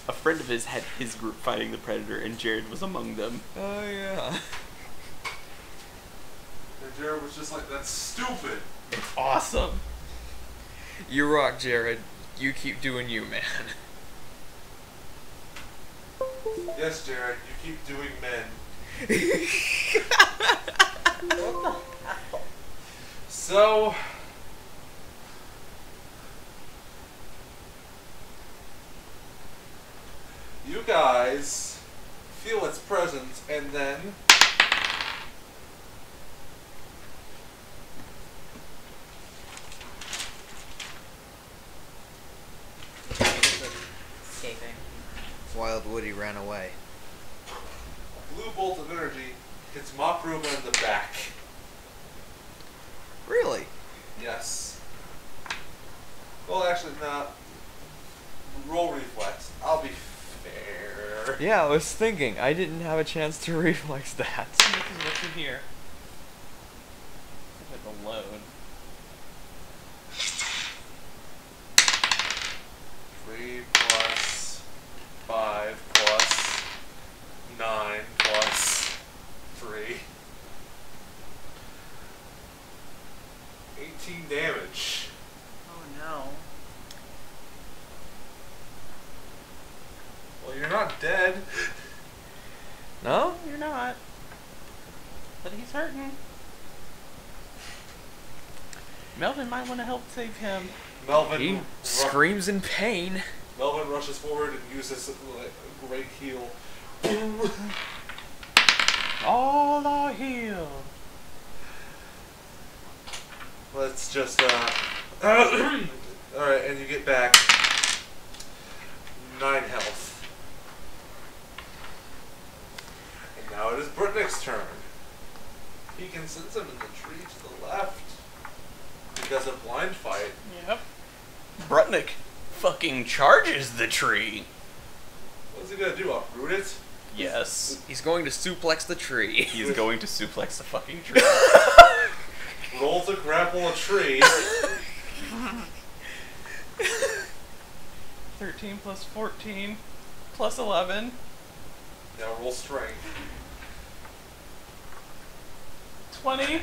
A friend of his had his group fighting the predator, and Jared was among them. Oh, yeah. And Jared was just like, that's stupid. It's awesome. You rock, Jared. You keep doing you, man. Yes, Jared, you keep doing men. So... you guys feel its presence, and then... Escaping. Wild Woody ran away. a blue bolt of energy hits Makroobah in the back. Really? Yes. Well, actually, not. Roll reflex. I'll be fair. Yeah, I was thinking. I didn't have a chance to reflex that. This is what's in here. It's like a load. 3 plus 5 plus 9 plus 3. 18 damage. Oh no. Well, you're not dead. No? You're not. But he's hurting. Melvin might want to help save him. Melvin, He screams in pain. Melvin rushes forward and uses a great heal. All are healed. Let's just, alright, and you get back 9 health. And now it is Brutniik-'s turn. He can sense him in the tree to the left. Because of blind fight. Yep. Brutniik fucking charges the tree. What's he gonna do? Uproot it? Yes. He's going to suplex the tree. He's going to suplex the fucking tree. Roll to grapple a tree. 13 plus 14 plus 11. Now roll strength. 20.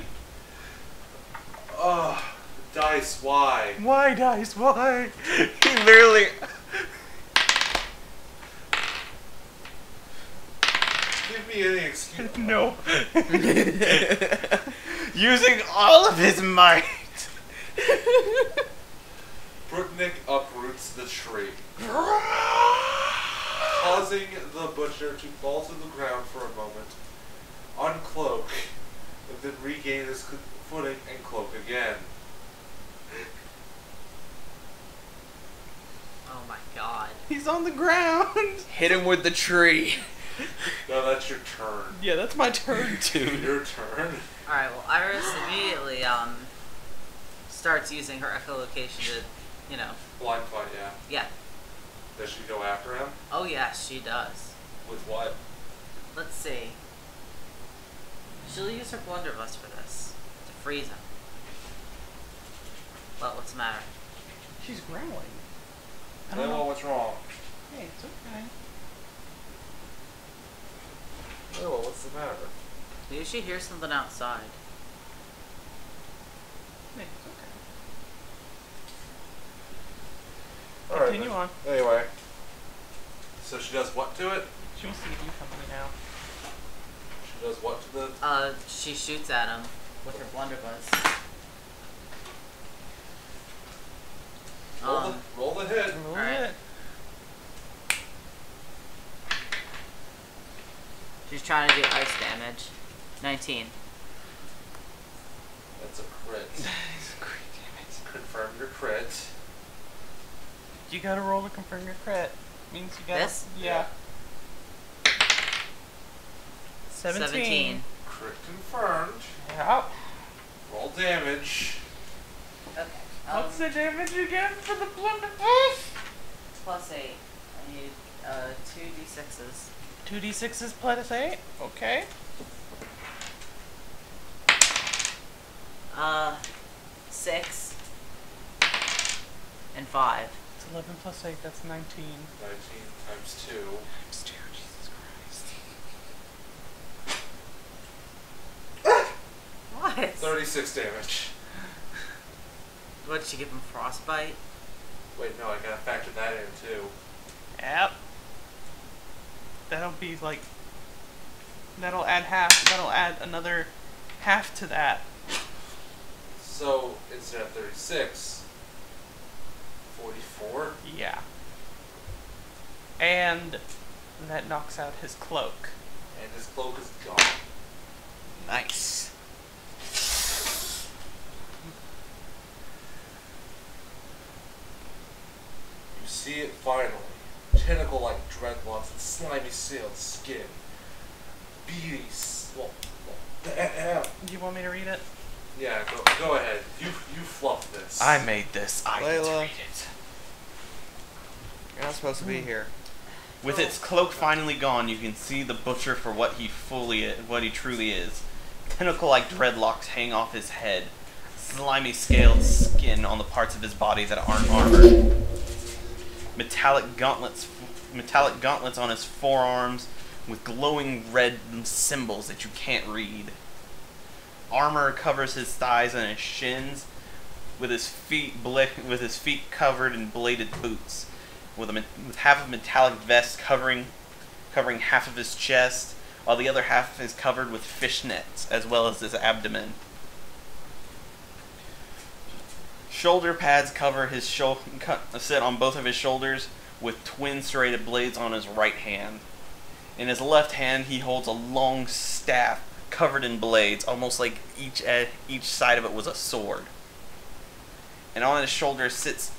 Dice, why? Why, Dice? Why? He literally. Give me any excuse. No. Using all of his might. Brutniik uproots the tree, causing the butcher to fall to the ground for a moment, uncloak, and then regain his footing and cloak again. Oh my god. He's on the ground. Hit him with the tree. No, that's your turn. Yeah, that's my turn, too. Your turn. Alright, well, Iris immediately, starts using her echolocation to, you know. Blind fight, yeah. Yeah. Does she go after him? Oh, yeah, she does. With what? Let's see. She'll use her blunderbuss for this. To freeze him. Well, what's the matter? She's growling. I Well, don't know. what's wrong? Hey, it's okay. Oh, what's the matter? Maybe she hears something outside. Hey, it's okay. Alright. Continue on. Anyway. So she does what to it? She wants to give you company now. She does what to the... She shoots at him with her blunderbuss. Roll the hit. Roll Alright. it. She's trying to do ice damage. 19. That's a crit. It's great, damn it. Confirm your crit. You gotta roll to confirm your crit. Means you gotta. This? Yeah. 17. Crit confirmed. Yep. Roll damage. Okay. What's the damage again for the blunderbuss? Plus 8. I need 2d6s. 2d6s plus 8. Okay. 6 and 5. It's 11 plus 8. That's 19. 19 times 2. Times 2. Jesus Christ. What? 36 damage. What, did she give him frostbite? Wait, no, I gotta factor that in too. Yep. That'll be like. That'll add half. That'll add another half to that. So, instead of 36, 44? Yeah. And that knocks out his cloak. And his cloak is gone. Nice. You see it finally. Tentacle-like dreadlocks and slimy sealed skin. Beady Do you want me to read it? Yeah, go ahead. You fluff this. I made this. I get to Layla. read it. You're not supposed to be here. With its cloak finally gone, you can see the butcher for what he truly is. Tentacle-like dreadlocks hang off his head, slimy scaled skin on the parts of his body that aren't armored. Metallic gauntlets on his forearms with glowing red symbols that you can't read. Armor covers his thighs and his shins, with his feet covered in bladed boots, with half of metallic vest covering half of his chest, while the other half is covered with fishnets, as well as his abdomen. Shoulder pads cover his sit on both of his shoulders, with twin serrated blades on his right hand. In his left hand, he holds a long staff covered in blades, almost like each side of it was a sword. And on his shoulder sits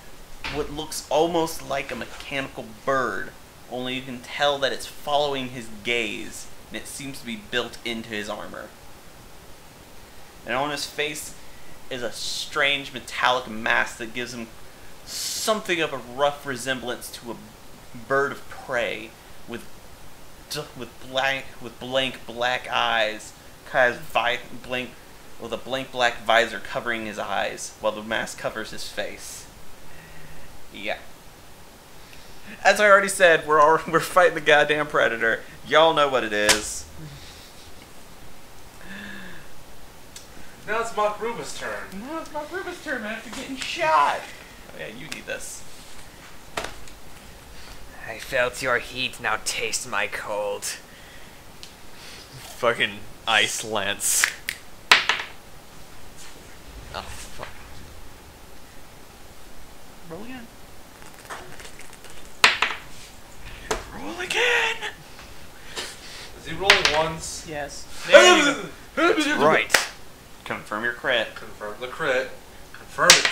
what looks almost like a mechanical bird, only you can tell that it's following his gaze, and it seems to be built into his armor. And on his face is a strange metallic mask that gives him something of a rough resemblance to a bird of prey, with blank black eyes, with a blank black visor covering his eyes, while the mask covers his face. Yeah. As I already said, we're fighting the goddamn predator. Y'all know what it is. Now it's Makroobah's turn. Now it's Makroobah's turn after getting shot. Oh yeah, you need this. I felt your heat, now taste my cold. Fucking ice lance. Oh, fuck. Roll again. Roll again! Is he rolling ones? Yes. There you go. Right. Confirm your crit. Confirm the crit. Confirm it.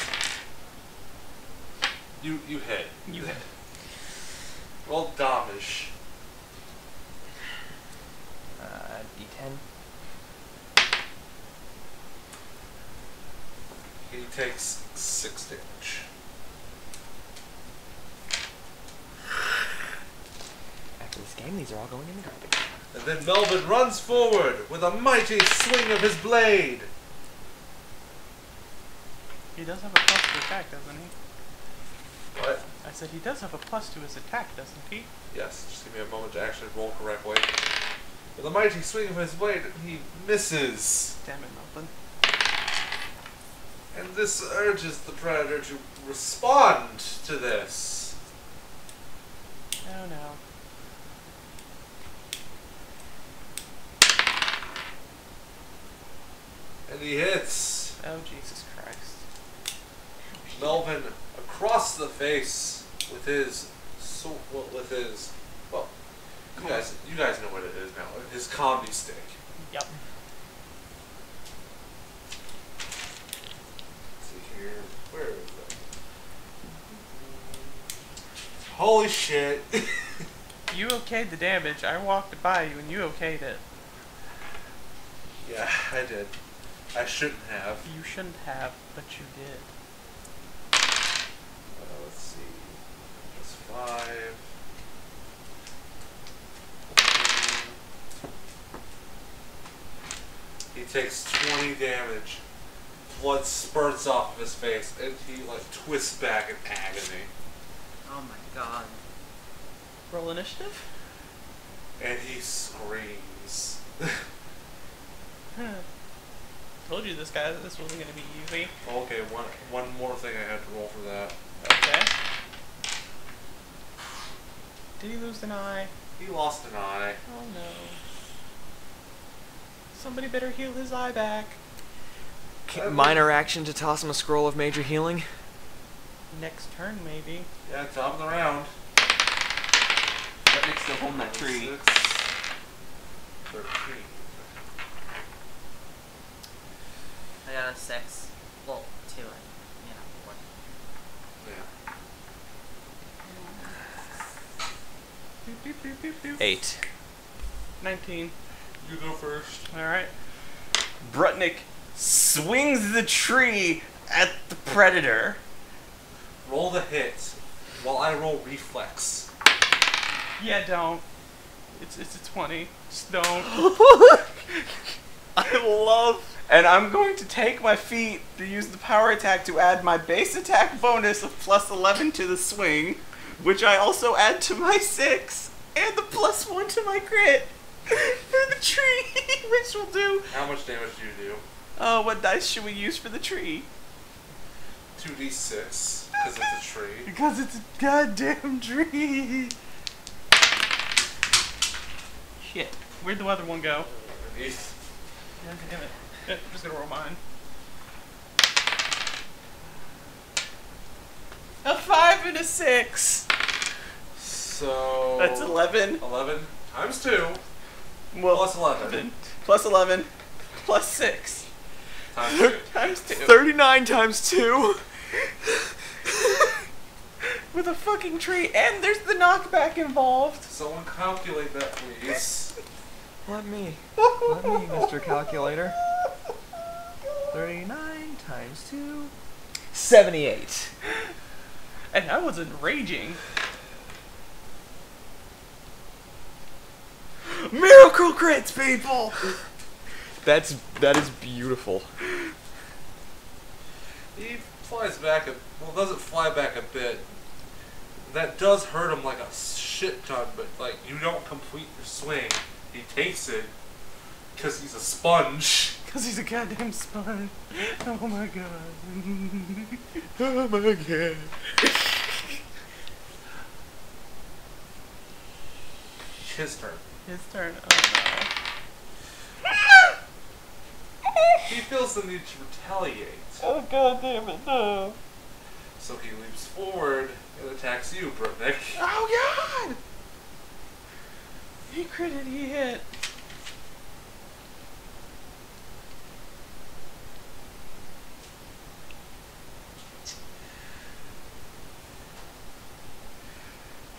You hit. You hit. Roll damage. D10. He takes 6 damage. After this game, these are all going in the garbage. And then Melvin runs forward with a mighty swing of his blade. He does have a plus to attack, doesn't he? What? I said he does have a plus to his attack, doesn't he? Yes, just give me a moment to actually roll correctly. With a mighty swing of his blade, he misses. Damn it, Melvin. And this urges the predator to respond to this. Oh no. And he hits Oh Jesus Christ. Melvin across the face with his well, you guys know what it is now. His comedy stick. Yep. Let's see here. Where is that? Holy shit. You okayed the damage. I walked by you and you okayed it. Yeah, I did. I shouldn't have. You shouldn't have, but you did. Let's see. That's 5. He takes 20 damage. Blood spurts off of his face, and he like twists back in agony. Oh my god. Roll initiative? And he screams. Told you this wasn't gonna be easy. Okay, one more thing I had to roll for that. Okay. Did he lose an eye? He lost an eye. Oh no. Somebody better heal his eye back. Minor action to toss him a scroll of major healing. Next turn, maybe. Yeah, top of the round. Brutnick's still holding that tree. 6, 13. I got a 6. Well, 2 and, you know, 1. Yeah. Boop, boop, boop, boop, boop. 8. 19. You go first. Alright. Brutnick swings the tree at the predator. Roll the hit while I roll reflex. Yeah, don't. It's a 20. Just don't. I love. And I'm going to take my feet to use the power attack to add my base attack bonus of plus 11 to the swing, which I also add to my 6, and the plus 1 to my crit for the tree, which will do. How much damage do you do? What dice should we use for the tree? 2d6, because it's a tree. Because it's a goddamn tree. Shit. Where'd the other one go? Underneath. God damn it. I'm just gonna roll mine. A 5 and a 6. So... That's 11. 11 times 2 Well, plus 11 plus 11 plus 6 times 2. times 2. 39 times 2. With a fucking tree, and there's the knockback involved. Someone calculate that, please. Let me, Mr. Calculator. 39 times 2. 78. And I wasn't raging. Miracle crits, people! That is beautiful. He flies back doesn't fly back a bit. That does hurt him like a shit ton, but like you don't complete your swing. He takes it because he's a sponge. Because he's a goddamn sponge. Oh my god. Oh my god. His turn. His turn. Oh He feels the need to retaliate. no. Oh god damn it, no. So he leaps forward and attacks you, Brutniik. Oh god! He critted, he hit.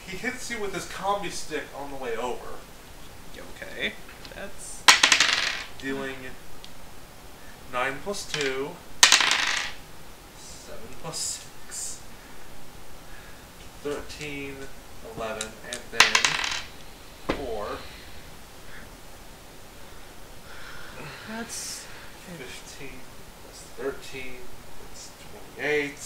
He hits you with his combi stick on the way over, Okay. That's... dealing 9 plus 2, 7 plus 6, 13, 11, and then 4, That's... 15, plus 13, that's 28.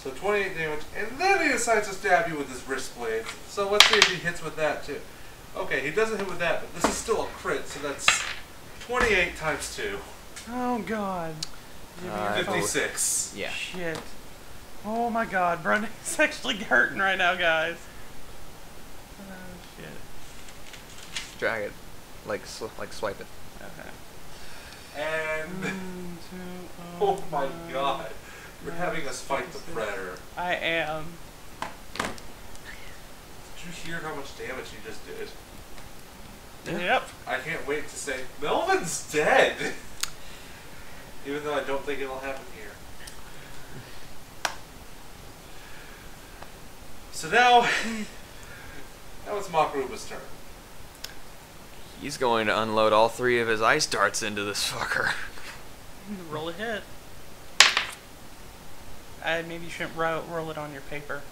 So 28 damage, and then he decides to stab you with his wrist blades. So let's see if he hits with that too. Okay, he doesn't hit with that, but this is still a crit, so that's 28 times 2. Oh god. 56. Yeah. Shit. Oh my god, Brutnick's actually hurting right now, guys. Oh shit. Drag it. Like swipe it. Okay. And 1, 2, oh my god, you're having us fight the Predator. I am. Did you hear how much damage he just did? Yeah. Yep. I can't wait to say, Melvin's dead! Even though I don't think it'll happen here. So now it's Makroobah's turn. He's going to unload all 3 of his ice darts into this fucker. Roll a hit. Maybe you shouldn't roll it on your paper.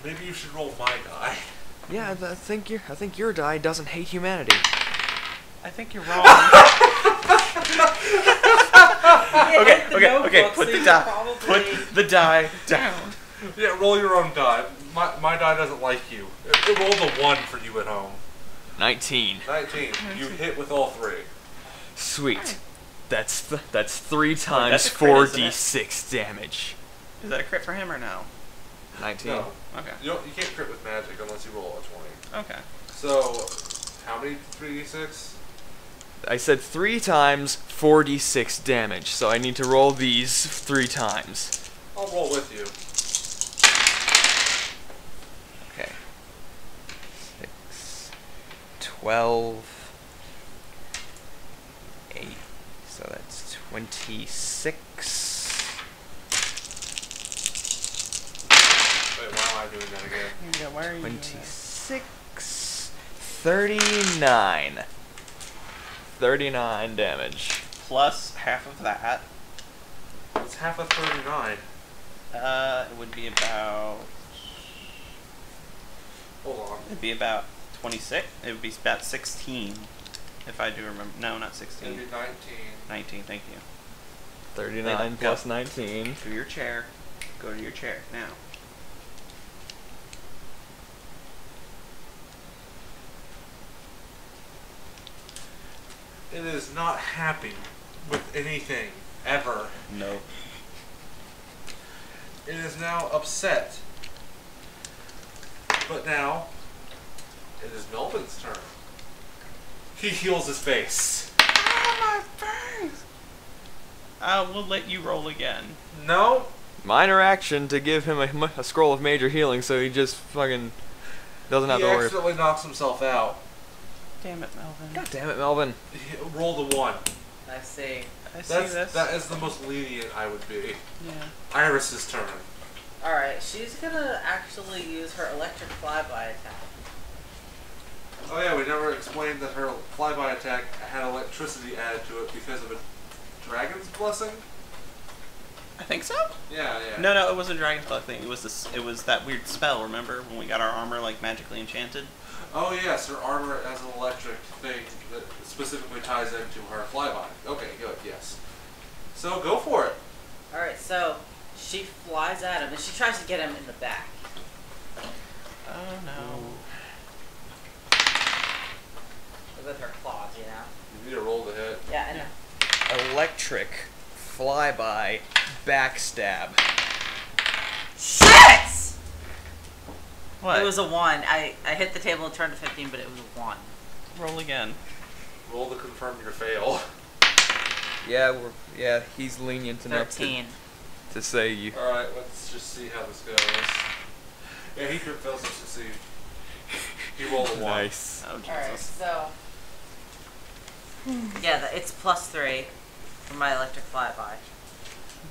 Maybe you should roll my die. Yeah, I think your die doesn't hate humanity. I think you're wrong. Okay. Put the die. Put the die down. Yeah, roll your own die. My die doesn't like you. It rolled a 1 for you at home. 19. 19. You hit with all 3. Sweet. That's 3 times that's a crit, isn't it? 4d6 damage. Is that a crit for him or no? 19. No. Okay. You can't crit with magic unless you roll a 20. Okay. So, how many 3d6? I said 3 times 4d6 damage, so I need to roll these 3 times. I'll roll with you. Okay. 6, 12, 8. So that's 26. Wait, why am I doing that again? Yeah, why are you doing that? 26, 39. 39 damage. Plus half of that. It's half of 39. It would be about... Hold on. It'd be about 26. It would be about 16. If I do remember. No, not It's 16. going to be 19. 19, thank you. 39 Go. plus 19. To your chair. Go to your chair, now. It is not happy with anything, ever. No. It is now upset. But now, it is Melvin's turn. He heals his face. Ah, my face! We'll let you roll again. No. Minor action to give him a scroll of major healing so he just fucking doesn't have He to worry. accidentally knocks himself out. Damn it, Melvin. God damn it, Melvin. Roll the 1. I see. I see this. That is the most lenient I would be. Yeah. Iris's turn. Alright, she's gonna actually use her electric flyby attack. Oh yeah, we never explained that her flyby attack had electricity added to it because of a dragon's blessing? I think so. Yeah, yeah. No, it wasn't Dragon's Blood thing. It was this. It was that weird spell. Remember when we got our armor like magically enchanted? Oh yes, her armor has an electric thing that specifically ties into her flyby. Okay, good, yes. So go for it. Alright, so she flies at him and she tries to get him in the back. Oh no. With her claws, you know? You need to roll the hit. Yeah, I know. Electric, flyby, backstab. Shit! What? It was a 1. I hit the table and turned to 15, but it was a 1. Roll again. Roll to confirm your fail. Yeah, he's lenient enough 13. to say you. Alright, let's just see how this goes. Yeah, he crit fails to succeed. He rolled a 1. Nice. Oh, Alright, Jesus. so. Yeah, it's +3 for my electric flyby.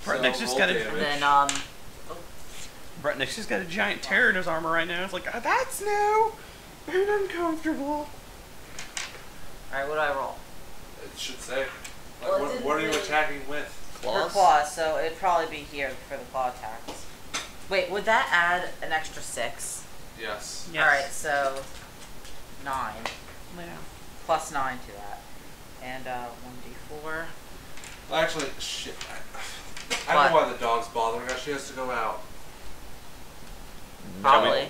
Brutnick's just got damage. And then, Brutnick's just got a giant tear in his armor right now. It's like, that's new and uncomfortable. Alright, what do I roll? It should say. Like, Well, it what are you didn't really- attacking with? For claws, so it'd probably be here for the claw attacks. Wait, would that add an extra 6? Yes. Yes. Alright, so 9. Yeah. Plus 9 to that. And 1d4. Actually, shit. I don't know What? why the dog's bothering us. She has to go out. Probably.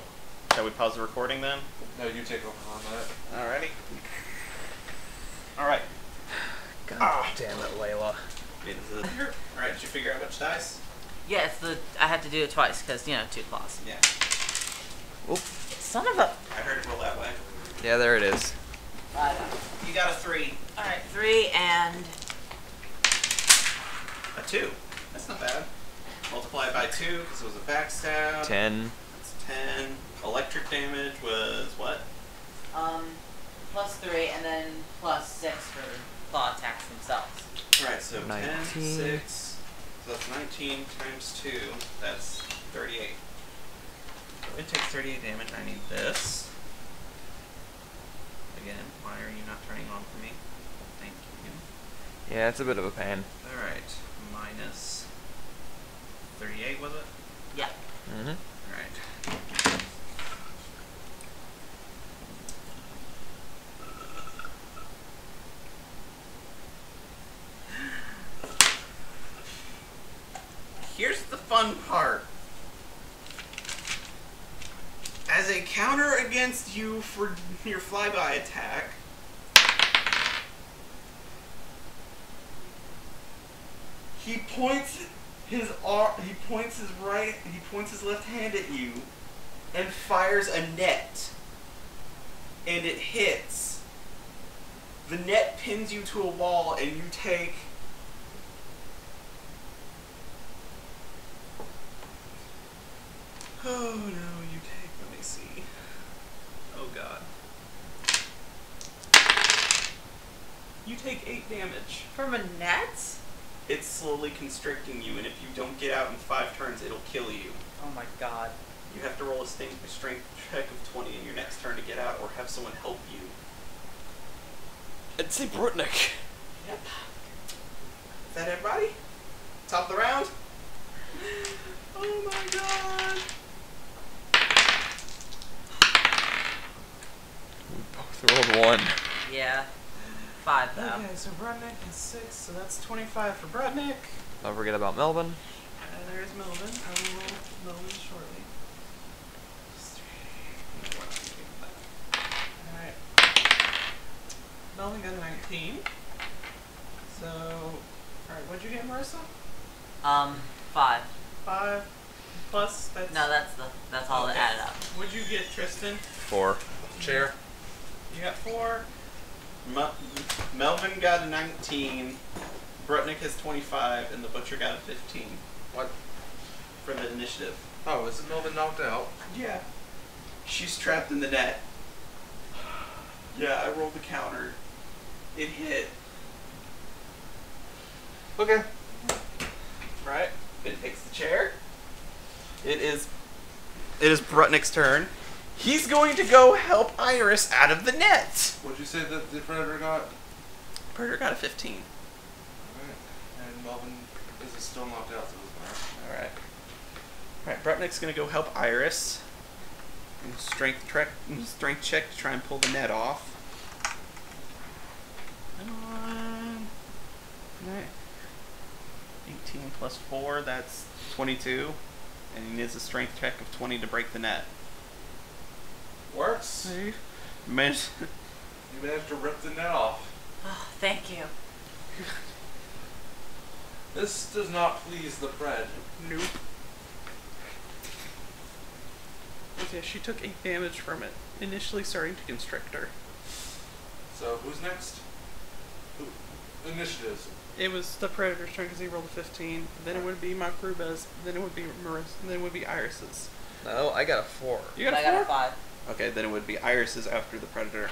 Shall we pause the recording then? No, you take over on that. Alrighty. Alright. God damn it, Layla. Alright, did you figure out which dice? Yeah, I had to do it twice because, 2 claws. Yeah. Son of a. I heard it roll that way. Yeah, there it is. I know. You got a 3. Alright, 3 and. A 2. That's not bad. Multiply it by 2 because it was a backstab. 10. That's 10. Electric damage was what? Plus 3 and then plus 6 for claw attacks themselves. Right, so 10, 19. 6. So that's 19 times 2. That's 38. So it takes 38 damage. I need this. Again, why are you not turning on for me? Thank you. Yeah, it's a bit of a pain. Alright. Minus 38, was it? Yeah. Mm-hmm. Alright. Here's the fun part. As a counter against you for your flyby attack, he points his left hand at you and fires a net. And it hits. The net pins you to a wall and you take oh no, you take, let me see. Oh god. You take 8 damage. From a net? It's slowly constricting you, and if you don't get out in 5 turns, it'll kill you. Oh my god. You have to roll a strength check of 20 in your next turn to get out, or have someone help you. I'd say Brutnick. Yep. Is that everybody? Top of the round? Oh my god. We both rolled 1. Yeah. 5 though. Okay, so Brutnick is 6, so that's 25 for Brutnick. Don't forget about Melvin. There's Melvin. I will roll Melvin shortly. Alright. Melvin got a 19. So, alright, what'd you get, Marissa? 5. 5 plus, that's... No, that's all that added up. What'd you get, Triston? 4. Chair. You got 4. Melvin got a 19. Brutnick has 25, and the Butcher got a 15. What? For the initiative. Oh, isn't Melvin knocked out? Yeah. She's trapped in the net. Yeah, I rolled the counter. It hit. Okay. Right? It takes the chair. It is Brutnick's turn. He's going to go help Iris out of the net. What'd you say that the Predator got? Predator got a 15. Alright. And Melvin is still knocked out, so it doesn't matter. Alright, Brutnick's going to go help Iris. And strength check to try and pull the net off. Come on. Right. 18 plus 4, that's 22. And he needs a strength check of 20 to break the net. Works. Managed. You managed to rip the net off. Oh, thank you. This does not please the bread. Nope. Yeah, she took 8 damage from it, initially starting to constrict her. So who's next? Who? Initiatives. It was the Predator's turn because he rolled a 15. Then it would be Makroobah's. Then it would be Marissa. Then it would be Iris's. No, I got a 4. You got I a 4? got a 5. Okay, then it would be Iris's after the Predator.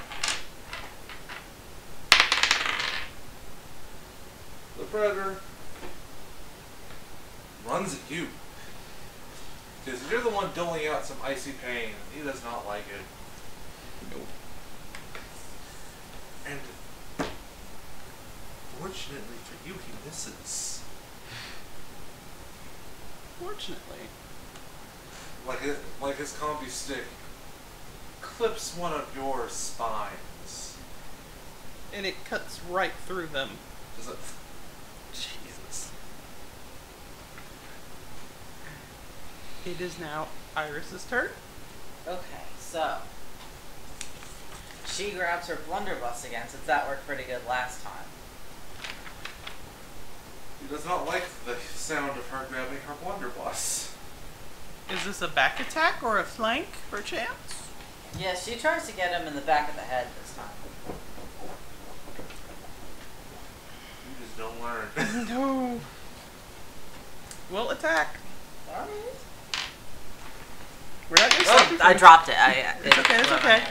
The Predator runs at you. Because you're the one doling out some icy pain. He does not like it. Nope. And fortunately for you, he misses. Fortunately. Like his combi stick clips one of your spines. And it cuts right through them. Just like, Jesus. It is now Iris's turn. Okay, so she grabs her blunderbuss again, since that worked pretty good last time. he does not like the sound of her grabbing her blunderbuss. Is this a back attack or a flank, perchance? Yeah, she tries to get him in the back of the head this time. You just don't learn. No. Well, attack. Alright. We're not gonna Oh, stop you I from- dropped it. It's okay, it's okay.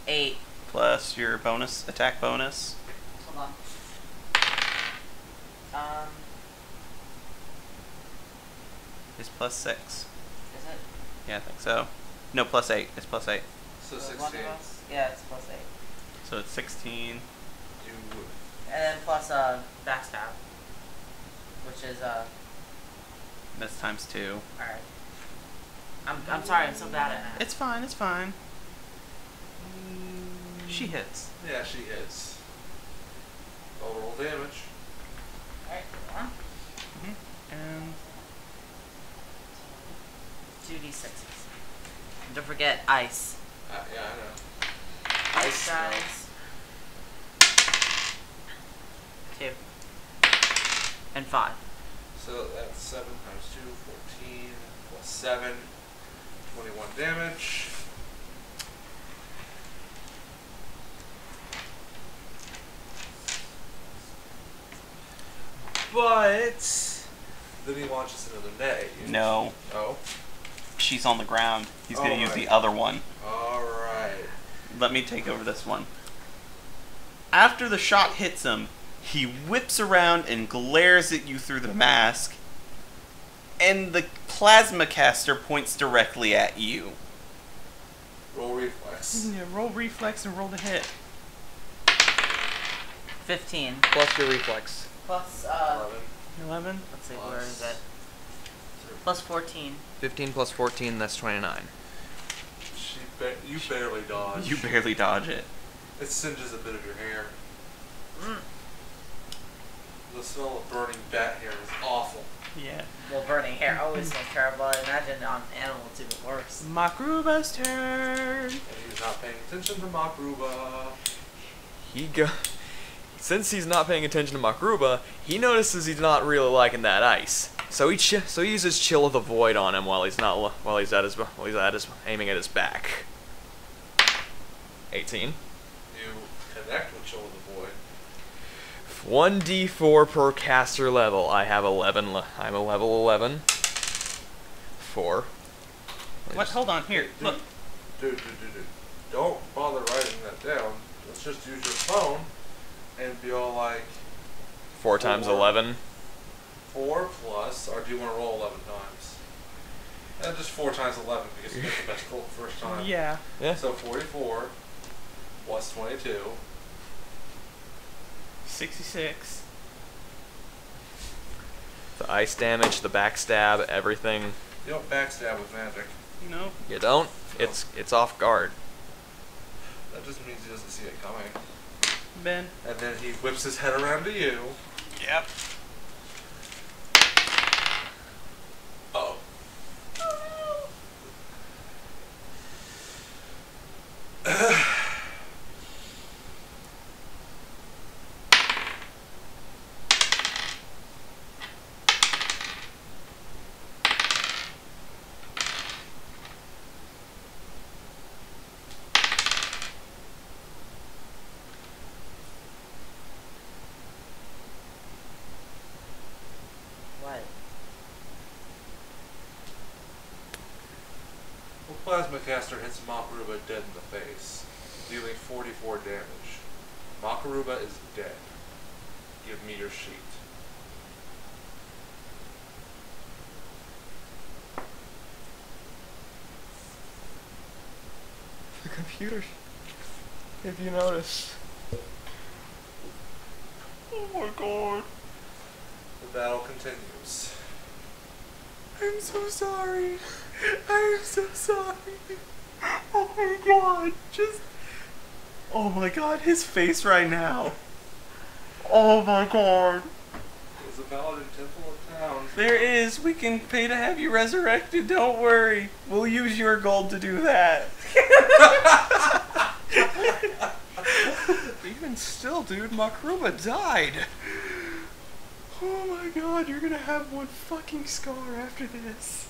8. Plus your bonus, attack bonus. Hold on. Is plus 6. Is it? Yeah, I think so. No, plus 8. It's plus 8. So the 16. blunderbuss? Yeah, it's plus 8. So it's 16. You And then plus backstab, which is That's times 2. alright. I'm sorry, I'm so bad at math. It's fine, it's fine. She hits. yeah, she hits. I'll roll damage. Alright, go on. And 2d6s. And don't forget ice. Yeah, I know. Ice guys. 2. And 5. So that's 7 times 2, 14, plus 7, 21 damage. But then he launches another net at you. no, Oh. she's on the ground. He's gonna use Alright. the other one. Alright. Let me take over this one. After the shot hits him, he whips around and glares at you through the mask, and the plasma caster points directly at you. Roll reflex. Yeah, roll reflex and roll the hit. 15. Plus your reflex. Plus 11. 11. let's see, Plus- where is it? Plus 14. 15 plus 14, that's 29. You barely dodge. You barely dodge it. It singes a bit of your hair. Mm. The smell of burning bat hair is awful. Yeah. Well, burning hair always smells terrible. I imagine on animals it's even worse. Makroobah's turn. And he's not paying attention to Makroobah. Since he's not paying attention to Makroobah, he notices he's not really liking that ice. So he uses Chill of the Void on him while he's aiming at his back. 18. You connect with Chill of the Void. 1d4 per caster level. I have 11. I'm a level 11. 4. What? Hold on. Here. Look. Dude. Don't bother writing that down. Let's just use your phone and be all like 4 times 4. 11. 4 plus, or do you want to roll 11 times? Just 4 times 11 because you get the best roll the first time. Yeah. Yeah. So 44 plus 22. 66. The ice damage, the backstab, everything. You don't backstab with magic. No. You don't? It's off guard. That just means he doesn't see it coming. Ben. And then he whips his head around to you. Yep. Oh. plasma caster hits Makroobah dead in the face, dealing 44 damage. Makroobah is dead. Give me your sheet. The computer, if you notice. Oh my god. The battle continues. I'm so sorry. I am so sorry. Oh my god. Oh my god, his face right now. Oh my god. There's a paladin temple in town. There is. We can pay to have you resurrected. Don't worry. We'll use your gold to do that. Even still, dude, Makroobah died. Oh my god, you're gonna have one fucking scar after this.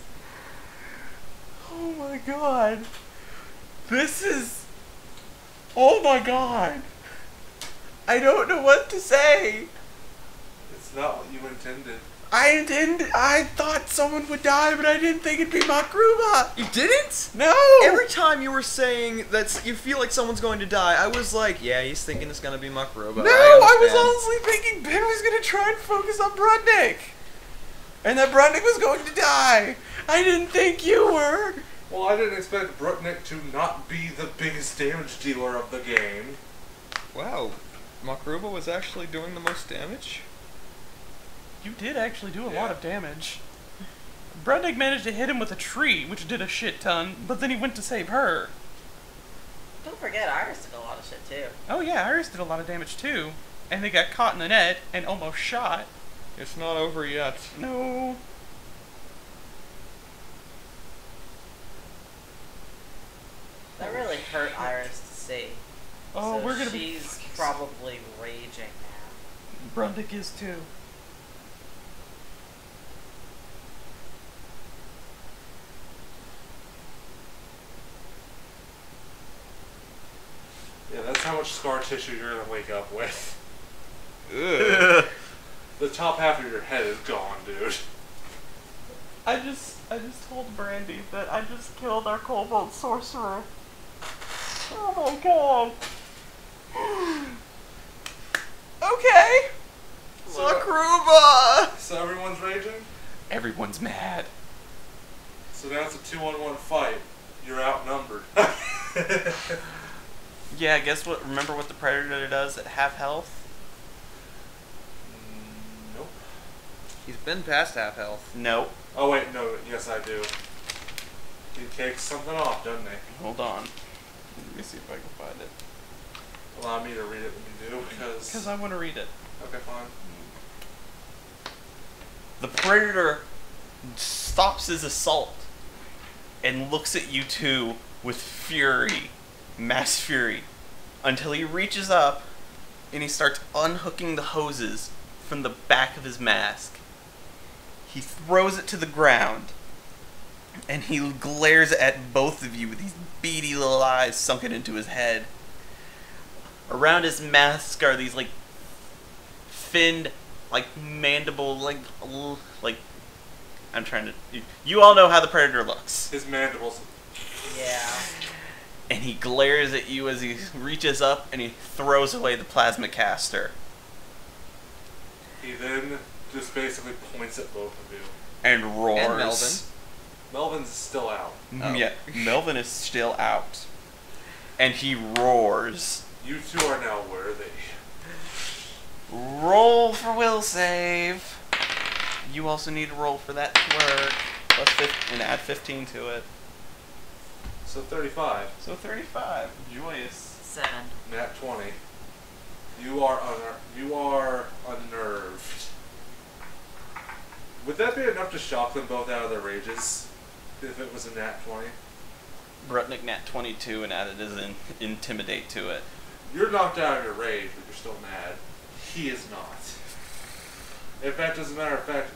Oh my god. This is... Oh my god. I don't know what to say. It's not what you intended. I thought someone would die, but I didn't think it'd be Makroobah. You didn't? No. Every time you were saying that you feel like someone's going to die, I was like, yeah, he's thinking it's gonna be Makroobah. No, I was honestly thinking Ben was gonna try and focus on Brutniik. And that Brutniik was going to die. I didn't think you were. Well, I didn't expect Brutniik to not be the biggest damage dealer of the game. Wow, Makroobah was actually doing the most damage? You did actually do a Yeah. lot of damage. Brutniik managed to hit him with a tree, which did a shit ton, but then he went to save her. Don't forget, Iris did a lot of shit too. Oh yeah, Iris did a lot of damage too. And they got caught in the net and almost shot. It's not over yet. No. That really hurt Iris to see. Oh, So we're gonna be... she's probably raging now. Brutniik is too. Yeah, that's how much scar tissue you're gonna wake up with. Ugh. The top half of your head is gone, dude. I just told Brandy that I just killed our Kobold Sorcerer. Oh my god. Okay. Makroobah! So everyone's raging? Everyone's mad. So now it's a 2-on-1 fight. You're outnumbered. Yeah, guess what? Remember what the Predator does at half health? Nope. He's been past half health. Nope. Oh wait, no, yes I do. He takes something off, doesn't he? Hold on. Let me see if I can find it. Allow me to read it when you do, Because because... I want to read it. Okay, fine. The Predator stops his assault and looks at you two with fury, mass fury, until he reaches up and he starts unhooking the hoses from the back of his mask. He throws it to the ground and he glares at both of you with these beady little eyes sunken into his head. Around his mask are these like finned, like mandible, like I'm trying to. You all know how the Predator looks. His mandibles. Yeah. And he glares at you as he reaches up and he throws away the plasma caster. He then just basically points at both of you. And roars. And Melvin. Melvin's still out. Oh. Yeah, Melvin is still out. And he roars. You two are now worthy. Roll for will save. You also need to roll for that to work. Plus 15, and add 15 to it. So 35. So 35. Joyous. 7. Nat 20. You are unnerved. Would that be enough to shock them both out of their rages? If it was a nat 20? Brutniik nat 22 and added his intimidate to it. You're knocked out of your rage, but you're still mad. He is not. In fact, as a matter of fact,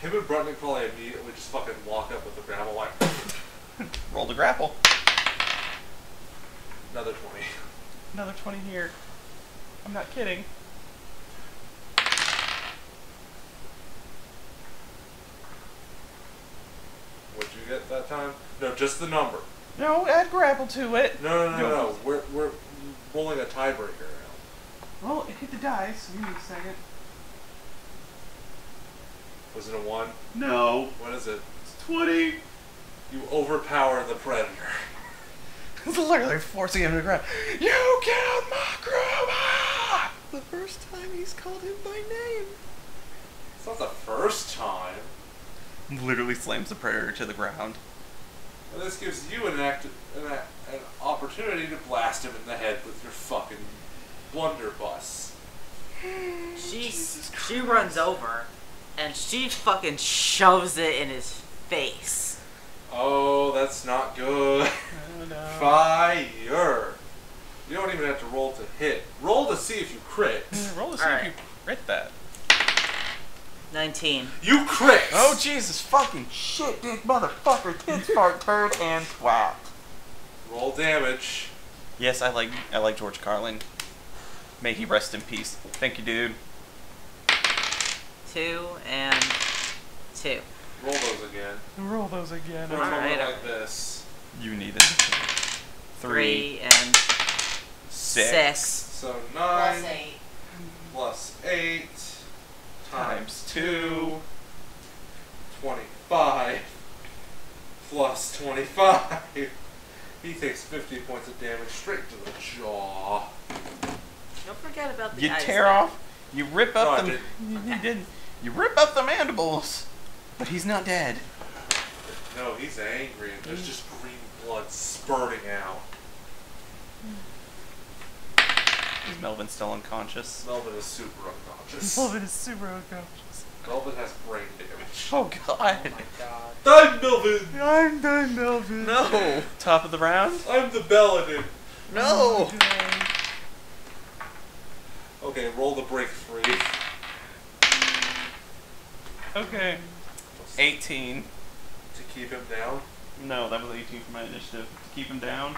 him and Brutniik probably immediately just fucking walk up with the grapple like... Roll the grapple. Another 20. Another 20 here. I'm not kidding. What'd you get that time? No, just the number. No, add grapple to it. No. We're rolling a tiebreaker now. Well, hit the dice. Give me a second. Was it a 1? No. What is it? It's 20. You overpower the predator. It's literally forcing him to the ground. You killed Makroobah! The first time he's called him by name. It's not the first time. Literally slams the predator to the ground. And this gives you an opportunity to blast him in the head with your fucking blunderbuss. She runs over and she fucking shoves it in his face. Oh, that's not good. Oh, no. Fire! You don't even have to roll to hit. Roll to see if you crit. Roll to see Alright. if you crit that. 19. You crit! Oh, Jesus fucking shit, big motherfucker. Tits, fart, turd, and twat. Roll damage. Yes, I like George Carlin. May he rest in peace. Thank you, dude. 2 and 2. Roll those again. Roll those again. For a Alright. moment like this. You need it. 3 and 6. So 9 Plus 8. plus 8 Times 2. 25 plus 25. He takes 50 points of damage straight to the jaw. Don't forget about the You ice tear there. off. You rip up No, I the. You didn't. You rip up the mandibles, but he's not dead. No, he's angry and there's just green blood spurting out. Is Melvin still unconscious? Melvin is super unconscious. Melvin is super unconscious. Melvin has brain damage. Oh Oh God. my god. I'm Melvin! I'm done, Melvin. No! Top of the round. I'm the Paladin. No! Okay, roll the break free. Okay. 18. To keep him down. No, that was 18 for my initiative. To keep him down.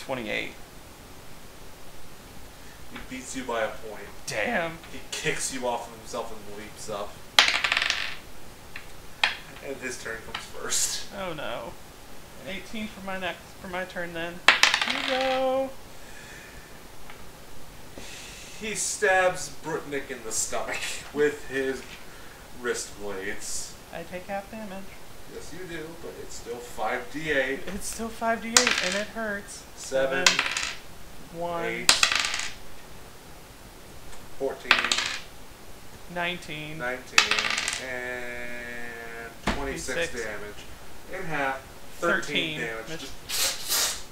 28. He beats you by a point. Damn. He kicks you off of himself and leaps up. And his turn comes first. Oh no. 18 for my turn then. Here you go. He stabs Brutniik in the stomach with his wrist blades. I take half damage. Yes, you do, but it's still 5d8. It's still 5d8 and it hurts. 7, 1, 8, 14, 19, 19, and 26 26. damage. In half, 13 damage. Miss- Just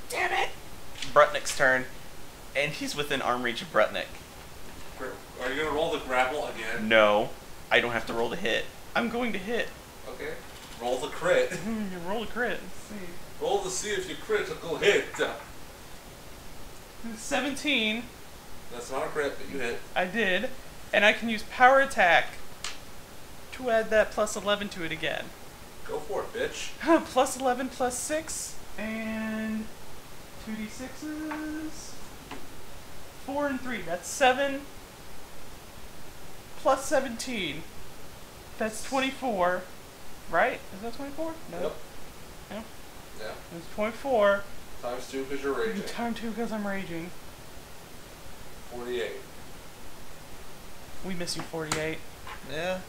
Damn it! Brutnick's turn, and he's within arm reach of Brutniik. Are you gonna roll the grapple again? No, I don't have to roll to hit. I'm going to hit. Okay. Roll the crit. You roll a crit. Let's see. Roll to see if you critical hit. 17. That's not a crit, but you hit. I did, and I can use power attack to add that plus 11 to it again. Go for it, bitch. Plus 11 plus 6, and 2d6s. 4 and 3. That's 7. Plus 17. That's 24. Right? Is that 24? No. Yep. No. Yeah. It's 24. Times 2 because you're raging. Time 2 because I'm raging. 48. We miss you, 48. Yeah.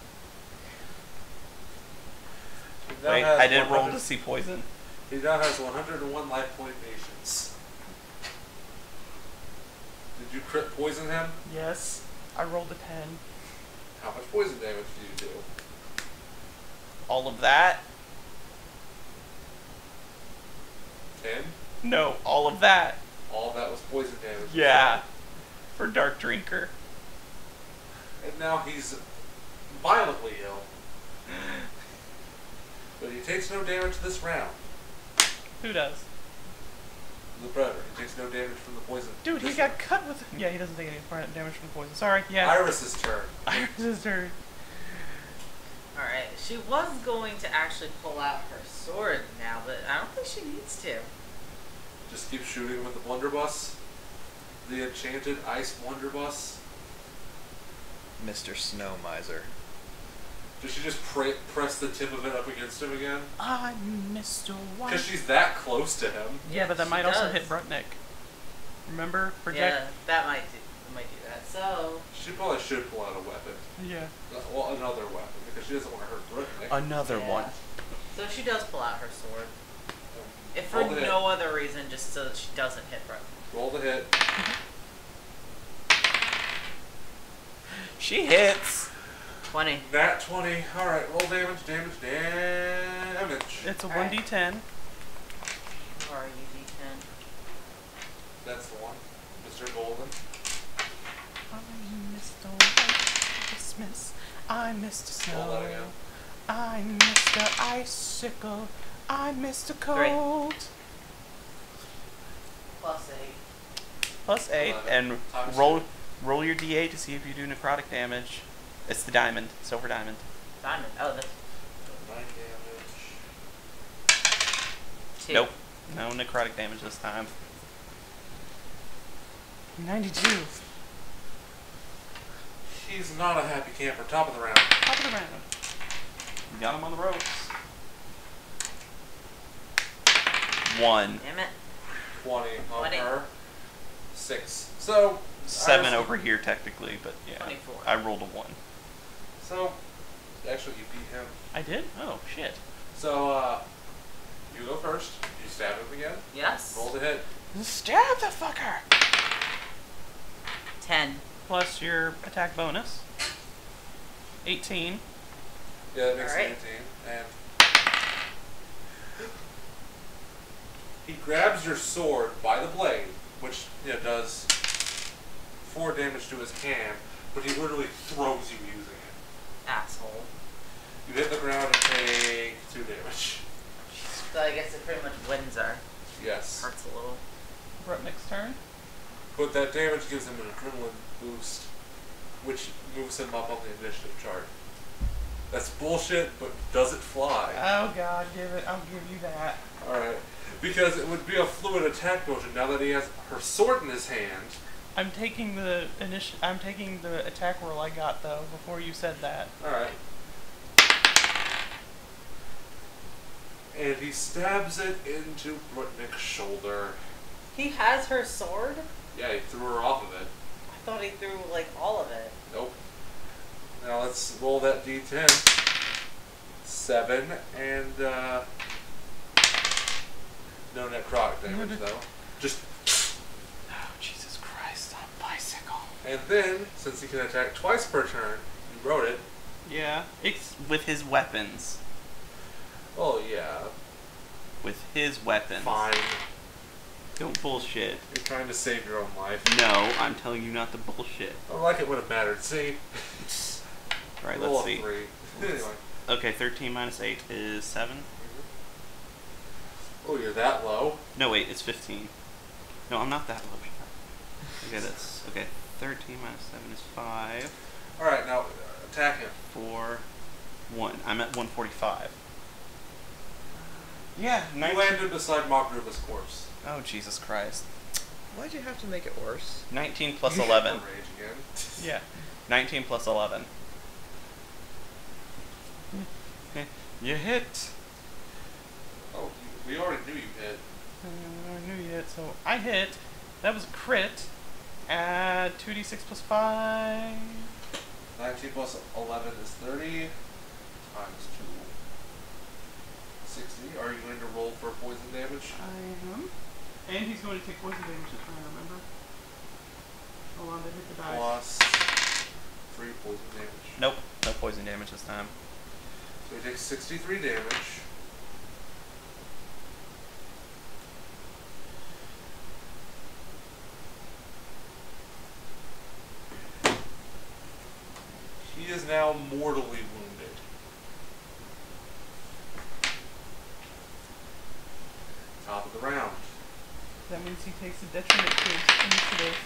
He now Wait, has I didn't roll 100 to see poison. He now has 101 life point nations. Did you crit poison him? Yes. I rolled a 10. How much poison damage do you do? All of that? 10? No, all of that. All of that was poison damage. Yeah. For Dark Drinker. And now he's violently ill. But he takes no damage this round. Who does? The predator. He takes no damage from the poison. Dude, he this got round. cut with... Yeah, he doesn't take any damage from poison. Sorry, yeah. Iris's turn. Iris' turn. Alright, she was going to actually pull out her sword now, but I don't think she needs to. Just keep shooting him with the blunderbuss. The enchanted ice blunderbuss. Mr. Snow Miser. Does she just press the tip of it up against him again? I'm Mr. White. Because she's that close to him. Yeah, but that she might also does. hit Brutnick. Remember? Yeah, that might do that. So She probably should pull out a weapon. Yeah. Well, another weapon, because she doesn't want to hurt Brutnick. Another yeah. one. So she does pull out her sword. If for Roll the hit. no other reason, just so that she doesn't hit Brett. Roll the hit. She hits. 20. Nat 20. Alright, roll damage. It's a Alright. 1d10. Where are you, D10? That's the one. Mr. Golden. I'm Mr. White Christmas. I'm Mr. Roll that Snow. again. I'm Mr. Icicle. I'm Mr. Cold. Plus 8. Plus 8, 11. and Times roll your d8 to see if you do necrotic damage. It's the diamond, silver diamond. Diamond. Oh, that's 9 damage. 2. Nope, no necrotic damage this time. 92. He's not a happy camper. Top of the round. Top of the round. You got him on the ropes. 1. Damn it. 20 on 20. her. 6. So 7 over here technically, but yeah. 24. I rolled a 1. So actually, you beat him. I did? Oh, shit. So you go first. You stab him again. Yes. Roll the hit. Stab the fucker! 10. Plus your attack bonus. 18. Yeah, that makes Alright. 19. And he grabs your sword by the blade, which does 4 damage to his hand, but he literally throws you using it. Asshole. You hit the ground and take 2 damage. So I guess it pretty much wins her. Yes. Hurts a little. Brutnick's turn. But that damage gives him an adrenaline boost, which moves him up on the initiative chart. That's bullshit, but does it fly? Oh god, I'll give you that. Alright. Because it would be a fluid attack motion now that he has her sword in his hand. I'm taking the attack roll I got though before you said that. Alright. And he stabs it into Brutnick's shoulder. He has her sword? Yeah, he threw her off of it. I thought he threw, like, all of it. Nope. Now let's roll that d10. 7, and no necrotic damage though. Just. Oh, Jesus Christ, on bicycle. And then, since he can attack twice per turn, you wrote it. Yeah, it's with his weapons. Oh yeah. With his weapons. Fine. Don't bullshit. You're trying to save your own life. No, I'm telling you not to bullshit. I like it would have mattered. See? Alright, Roll let's a see. 3. Anyway. Okay, 13 minus 8 is 7. Oh, you're that low? No, wait, it's 15. No, I'm not that low. Okay, that's... Okay, 13 minus 7 is 5. Alright, now attack him. 4, 1. I'm at 145. Yeah, You 19. landed beside Makroobah's corpse. Oh, Jesus Christ. Why'd you have to make it worse? 19 plus You 11. hit the rage again. Yeah, 19 plus 11. You hit. Oh, we already knew you hit. I knew you hit, so I hit. That was a crit. Add 2d6 plus 5. 19 plus 11 is 30. Times 2. 60. Are you going to roll for poison damage? I am. And he's going to take poison damage this round, remember? Hold on, to hit the die. Plus 3 poison damage. Nope, no poison damage this time. So he takes 63 damage. He is now mortally wounded. Top of the round. That means he takes a detriment to his initiative.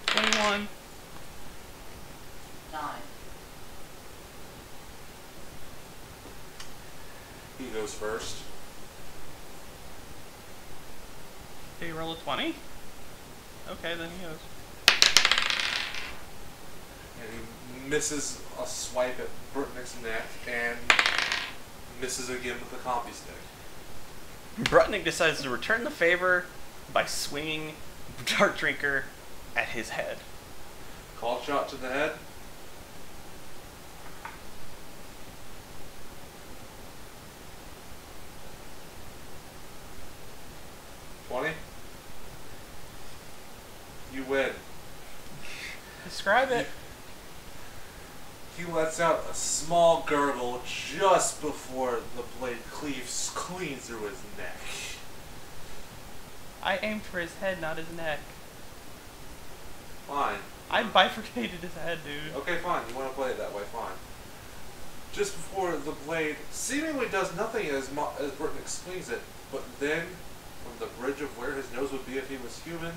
21. 9. He goes first. Did he roll a 20? Okay, then he goes. And he misses a swipe at Brutnick's neck and misses again with the combi stick. Brutniik decides to return the favor by swinging Dart Drinker at his head. Call shot to the head. $20. You win. Describe it. He lets out a small gurgle just before the blade cleaves clean through his neck. I aimed for his head, not his neck. Fine. I bifurcated his head, dude. Okay, fine. You want to play it that way, fine. Just before the blade seemingly does nothing as Brutniik swings it, but then, from the bridge of where his nose would be if he was human,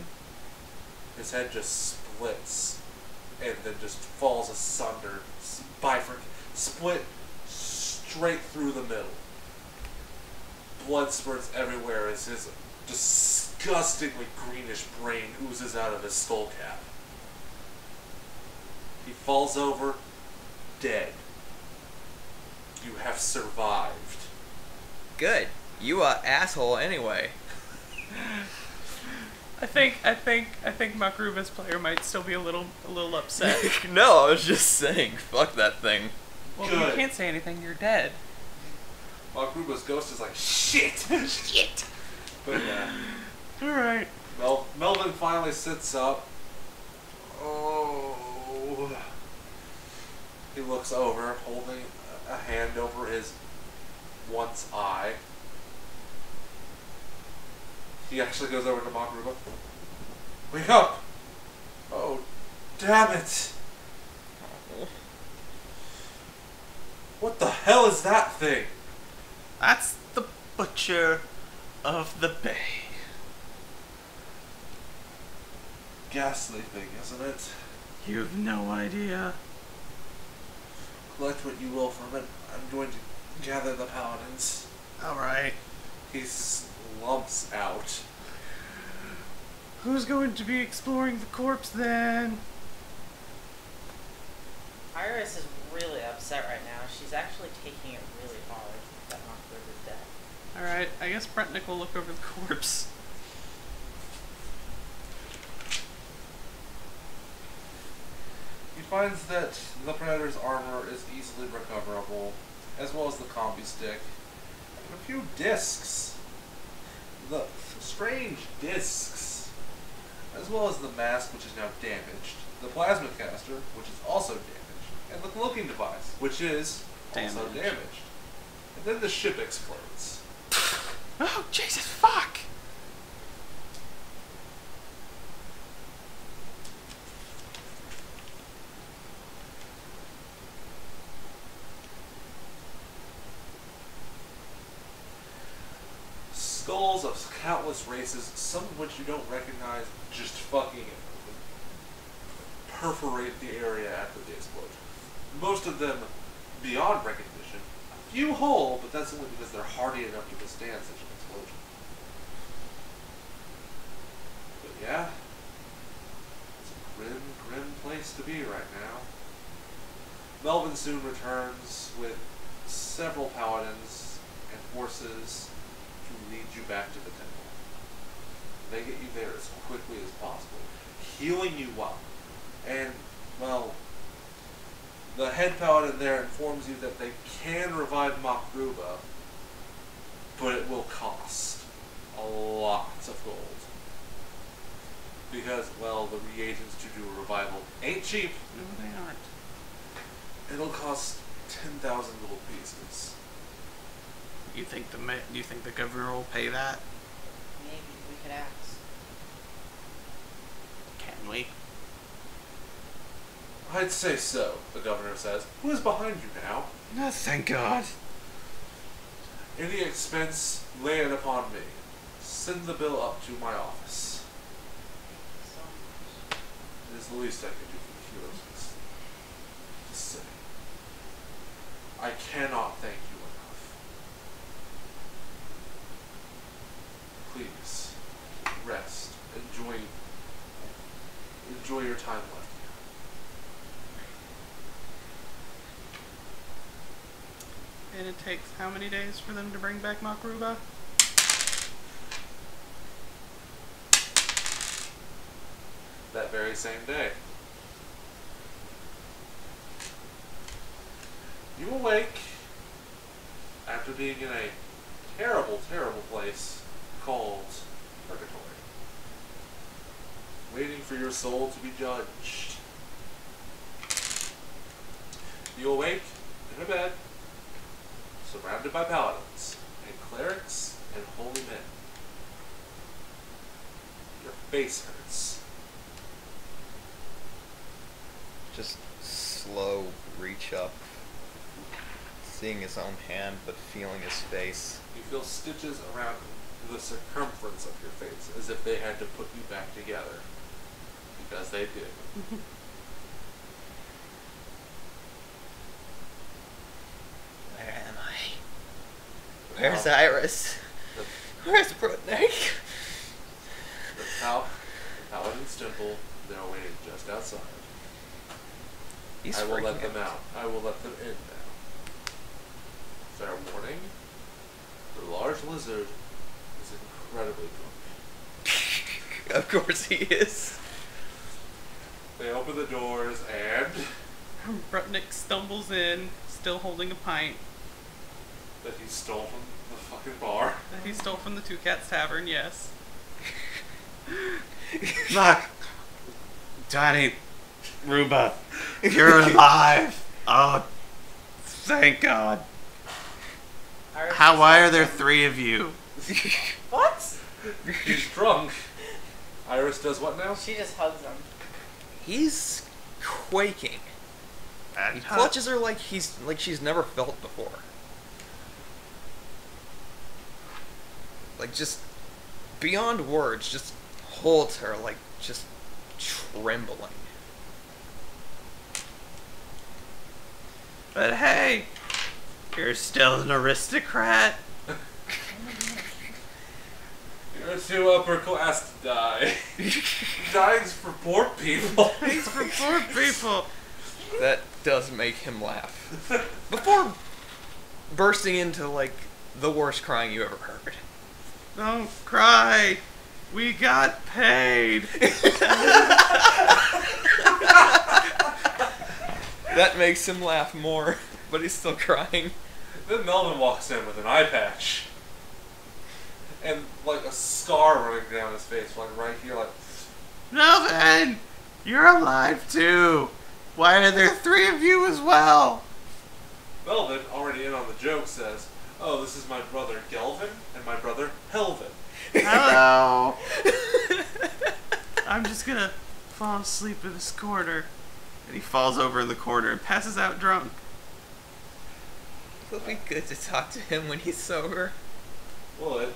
his head just splits and then just falls asunder, split straight through the middle. Blood spurts everywhere as his disgustingly greenish brain oozes out of his skull cap. He falls over, dead. You have survived. Good. You asshole anyway. I think Makroobah's player might still be a little upset. No, I was just saying, fuck that thing. Well, Good. you can't say anything. You're dead. Makroobah's ghost is like, shit! Shit! But yeah. Alright. Melvin finally sits up. Oh. He looks over, holding a hand over his once eye. He actually goes over to Makroobah. Wake up! Oh, damn it! What the hell is that thing? That's the Butcher of the Bay. Ghastly thing, isn't it? You've no idea. Collect what you will from it. I'm going to gather the paladins. Alright. He slumps out. Who's going to be exploring the corpse then? Iris is really upset right now. She's actually taking it really hard that Makroobah is dead. Alright, I guess Brutniik will look over the corpse. He finds that the Predator's armor is easily recoverable, as well as the combi stick, and a few discs. The strange discs, as well as the mask, which is now damaged, the plasma caster, which is also damaged, and the cloaking device, which is also damaged. And then the ship explodes. Oh, Jesus, fuck! Skulls of countless races, some of which you don't recognize, just fucking perforate the area after the explosion. Most of them beyond recognition. A few whole, but that's only because they're hardy enough to withstand such an explosion. But yeah, it's a grim, grim place to be right now. Melvin soon returns with several paladins and horses to lead you back to the temple. They get you there as quickly as possible, healing you up. And, well, the head paladin there informs you that they can revive Makroobah, but it will cost a lot of gold. Because, well, the reagents to do a revival ain't cheap. No, they aren't. It'll cost 10,000 gold pieces. You think the governor will pay that? Maybe we could ask. Can we? I'd say so, the governor says. Who is behind you now? No, thank God. Any expense, lay it upon me. Send the bill up to my office. So, It is the least I can do for the heroes of this city. I cannot thank you enough. Please, rest. Enjoy your time left And it takes how many days for them to bring back Makroobah? That very same day. You awake after being in a terrible, terrible place called Purgatory, waiting for your soul to be judged. You awake in a bed, surrounded by paladins and clerics and holy men. Your face hurts. Just slow reach up, seeing his own hand, but feeling his face. You feel stitches around the circumference of your face, as if they had to put you back together. Because they did. Where am I? Where's Iris? Where's Brutniik? The Paladin's Temple, they're waiting just outside. He's I will let freaking them out. I will let them in now. Fair warning, the large lizard is incredibly drunk. Of course he is. They open the doors and Brutniik stumbles in, still holding a pint that he stole from the fucking bar. that he stole from the Two Cats Tavern, yes. Look, Tiny Ruba, you're alive. Oh, thank God. Iris Why are there 3 of you? What? He's drunk. Iris does what now? She just hugs him. He's quaking. He clutches her like she's never felt before. Like just beyond words, just holds her like just trembling. But hey, you're still an aristocrat. You're too upper class to die. Dying's for poor people. Thanks for poor people. That does make him laugh. Before bursting into like the worst crying you ever heard. Don't cry. We got paid. That makes him laugh more, but he's still crying. Then Melvin walks in with an eye patch. And like a scar running down his face, like right here, like Melvin, you're alive too. Why are there 3 of you as well? Melvin, already in on the joke, says, "Oh, this is my brother Gelvin and my brother Helvin." Hello. I'm just gonna fall asleep in this corner. And he falls over in the corner and passes out drunk. It'll be good to talk to him when he's sober. Would.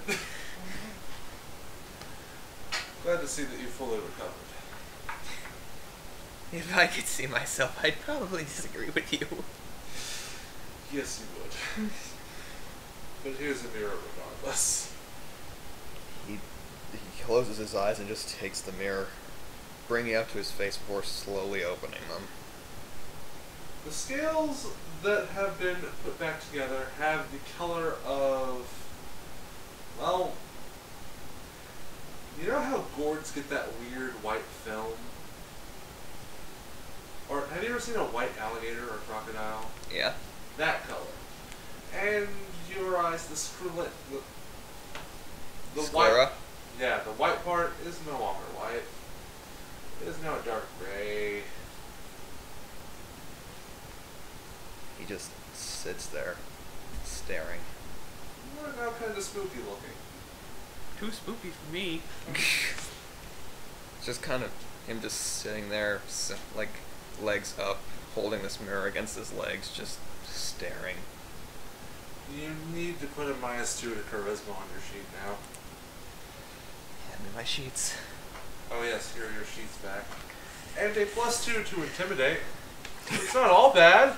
Glad to see that you fully recovered. If I could see myself, I'd probably disagree with you. Yes, you would. But here's a mirror regardless. He closes his eyes and just takes the mirror, bringing it up to his face before slowly opening them. The scales that have been put back together have the color of, well, you know how gourds get that weird white film? Or have you ever seen a white alligator or crocodile? Yeah. That color. And your eyes, the screwlet, the white. Sclera? Yeah, the white part is no longer white. It is now a dark gray. He just sits there, staring. You are now kind of spooky looking. Too spooky for me. It's just kind of him just sitting there, like legs up, holding this mirror against his legs, just staring. You need to put a -2 to charisma on your sheet now. Hand me my sheets. Oh yes, here are your sheets back. And a +2 to intimidate. It's not all bad.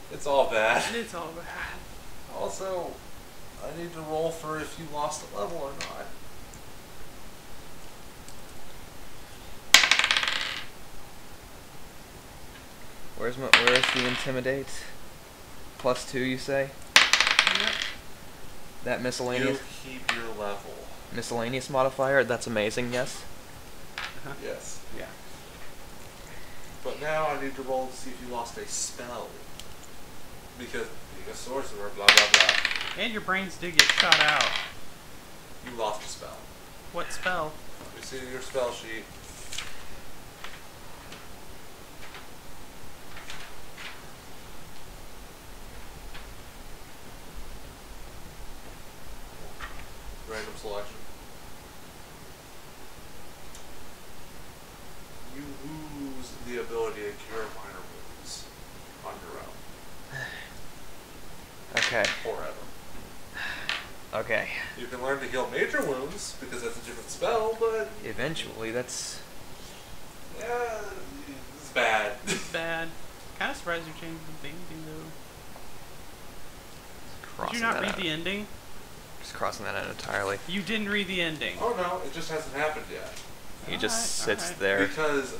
It's all bad. It's all bad. Also, I need to roll for if you lost a level or not. Where's the intimidate? +2, you say? Yep. That You miscellaneous keep your level. miscellaneous modifier? That's amazing, yes? Yes. Yeah. But now I need to roll to see if you lost a spell. Because being a sorcerer, blah blah blah. And your brains did get shot out. You lost a spell. What spell? You see your spell sheet. Random selection. You lose the ability to cure minor wounds on your own. Okay. Forever. Okay. You can learn to heal major wounds because that's a different spell, but Eventually, that's... yeah, it's bad. It's bad. Kind of surprised you changed the ending though. Did crossing you not that read out. the ending? Just crossing that out entirely. You didn't read the ending. Oh no, it just hasn't happened yet. He just Alright, sits alright. there. Because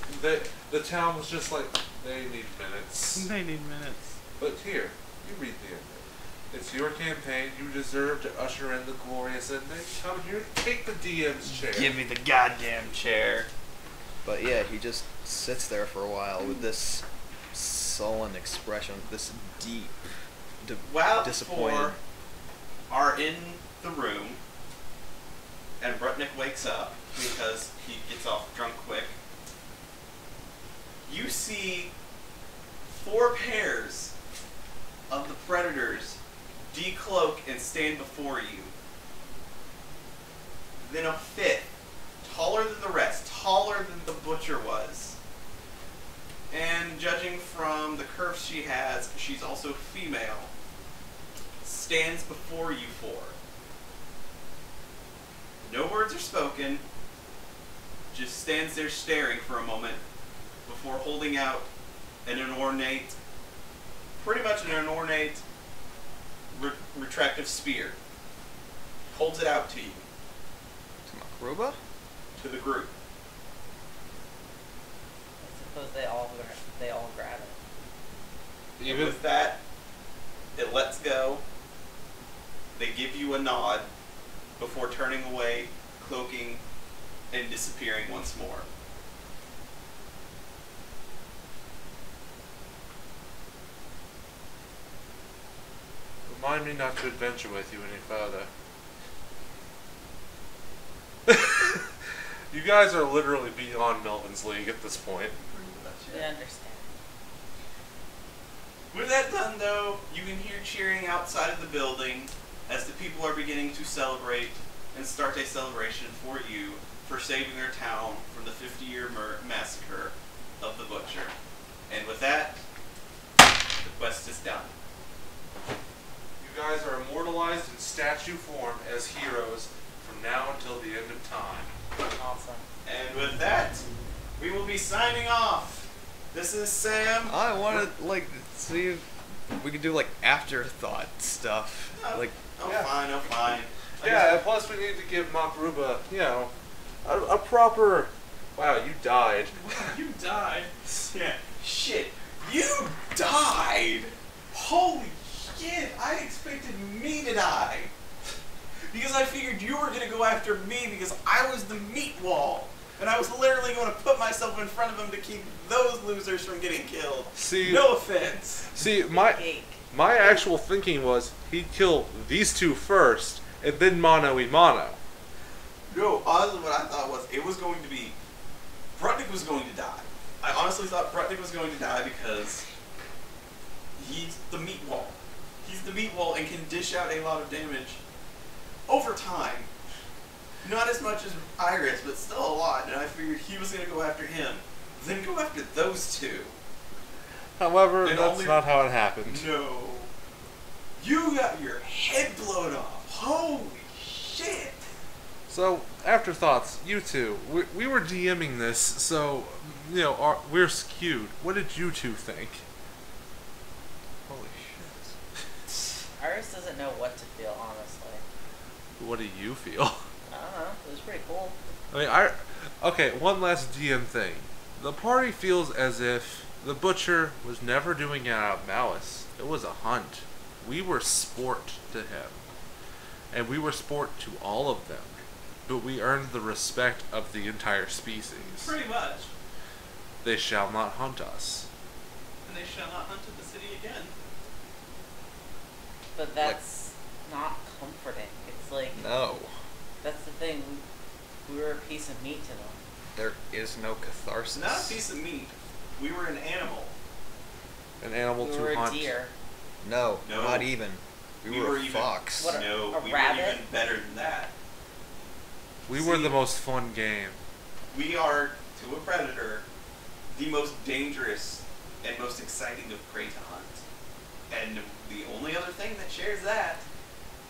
the town was just like, they need minutes. They need minutes. But here, you read the ending. It's your campaign. You deserve to usher in the glorious ending. Come here, take the DM's chair. Give me the goddamn chair. But yeah, he just sits there for a while with this sullen expression, this deep, While the disappointed. four are in the room, and Brutniik wakes up because he gets off drunk quick, you see 4 pairs of the predators decloak and stand before you. Then a 5th, taller than the rest, taller than the butcher was. And judging from the curves she has, she's also female, stands before you 4. No words are spoken, just stands there staring for a moment before holding out an ornate, pretty much an ornate retractive spear. Holds it out to you, Makroobah? to the group. I suppose they all grab it. And with that, it lets go. They give you a nod before turning away, cloaking, and disappearing once more. Remind me not to adventure with you any further. You guys are literally beyond Melvin's league at this point. They understand. With that done, though, you can hear cheering outside of the building as the people are beginning to celebrate and start a celebration for you for saving their town from the 50-year massacre of the Butcher. And with that, the quest is done. You guys are immortalized in statue form as heroes from now until the end of time. Awesome. And with that, we will be signing off. This is Sam. I want to, like, see if we could do, like, afterthought stuff. Oh, Like, Yeah. fine, oh fine. Yeah, and plus we need to give Makroobah, you know, a proper... Wow, you died. You died. Yeah. Shit. You died. Holy shit. I expected me to die. Because I figured you were going to go after me because I was the meat wall. And I was literally going to put myself in front of him to keep those losers from getting killed. See, No offense. Cake. my actual thinking was he'd kill these two first, and then mano-y-mano. No, honestly what I thought was it was going to be Brutniik was going to die. I honestly thought Brutniik was going to die because he's the meat wall. He's the meat wall and can dish out a lot of damage over time. Not as much as Iris, but still a lot. And I figured he was going to go after him, then go after those two. However, And that's only- not how it happened. No. You got your head blown off. Holy shit. So, afterthoughts, you two. We were DMing this, so, you know, we're skewed. What did you two think? holy shit. Iris doesn't know what to feel, honestly. What do you feel? I don't know. It was pretty cool. I mean, okay, one last DM thing. The party feels as if The butcher was never doing it out of malice. It was a hunt. We were sport to him. And we were sport to all of them. But we earned the respect of the entire species. Pretty much. They shall not hunt us. And they shall not hunt in the city again. But that's not comforting. It's like, No. that's the thing. We were a piece of meat to them. There is no catharsis. Not a piece of meat. We were an animal. An animal We to were a hunt. deer. No, No. not even. We were a even- fox. What, No, a we rabbit? were even better than that. We were See? the most fun game. We are, to a predator, the most dangerous and most exciting of prey to hunt. And the only other thing that shares that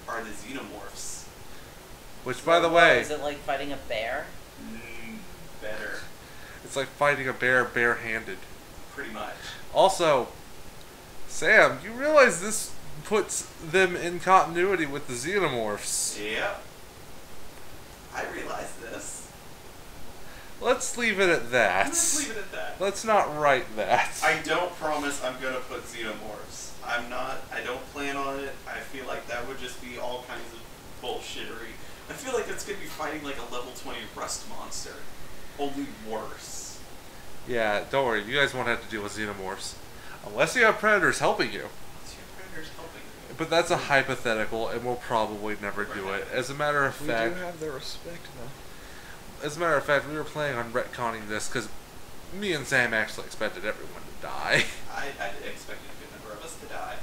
are the xenomorphs. Which, by the way, Is it like fighting a bear? Better, it's like fighting a bear barehanded. pretty much. Also, Sam, you realize this puts them in continuity with the xenomorphs. Yep. I realize this. Let's leave it at that. Let's leave it at that. Let's not write that. I don't promise I'm gonna put xenomorphs. I'm not. I don't plan on it. I feel like that would just be all kinds of bullshittery. I feel like it's gonna be fighting like a level 20 rust monster, only worse. Yeah, don't worry. You guys won't have to deal with xenomorphs. Unless you have predators helping you. What's your predators helping you? But that's a hypothetical, and we'll probably never do it. As a matter of We fact, do have their respect, though. as a matter of fact, we were planning on retconning this because me and Sam actually expected everyone to die. I didn't expect a good number of us to die.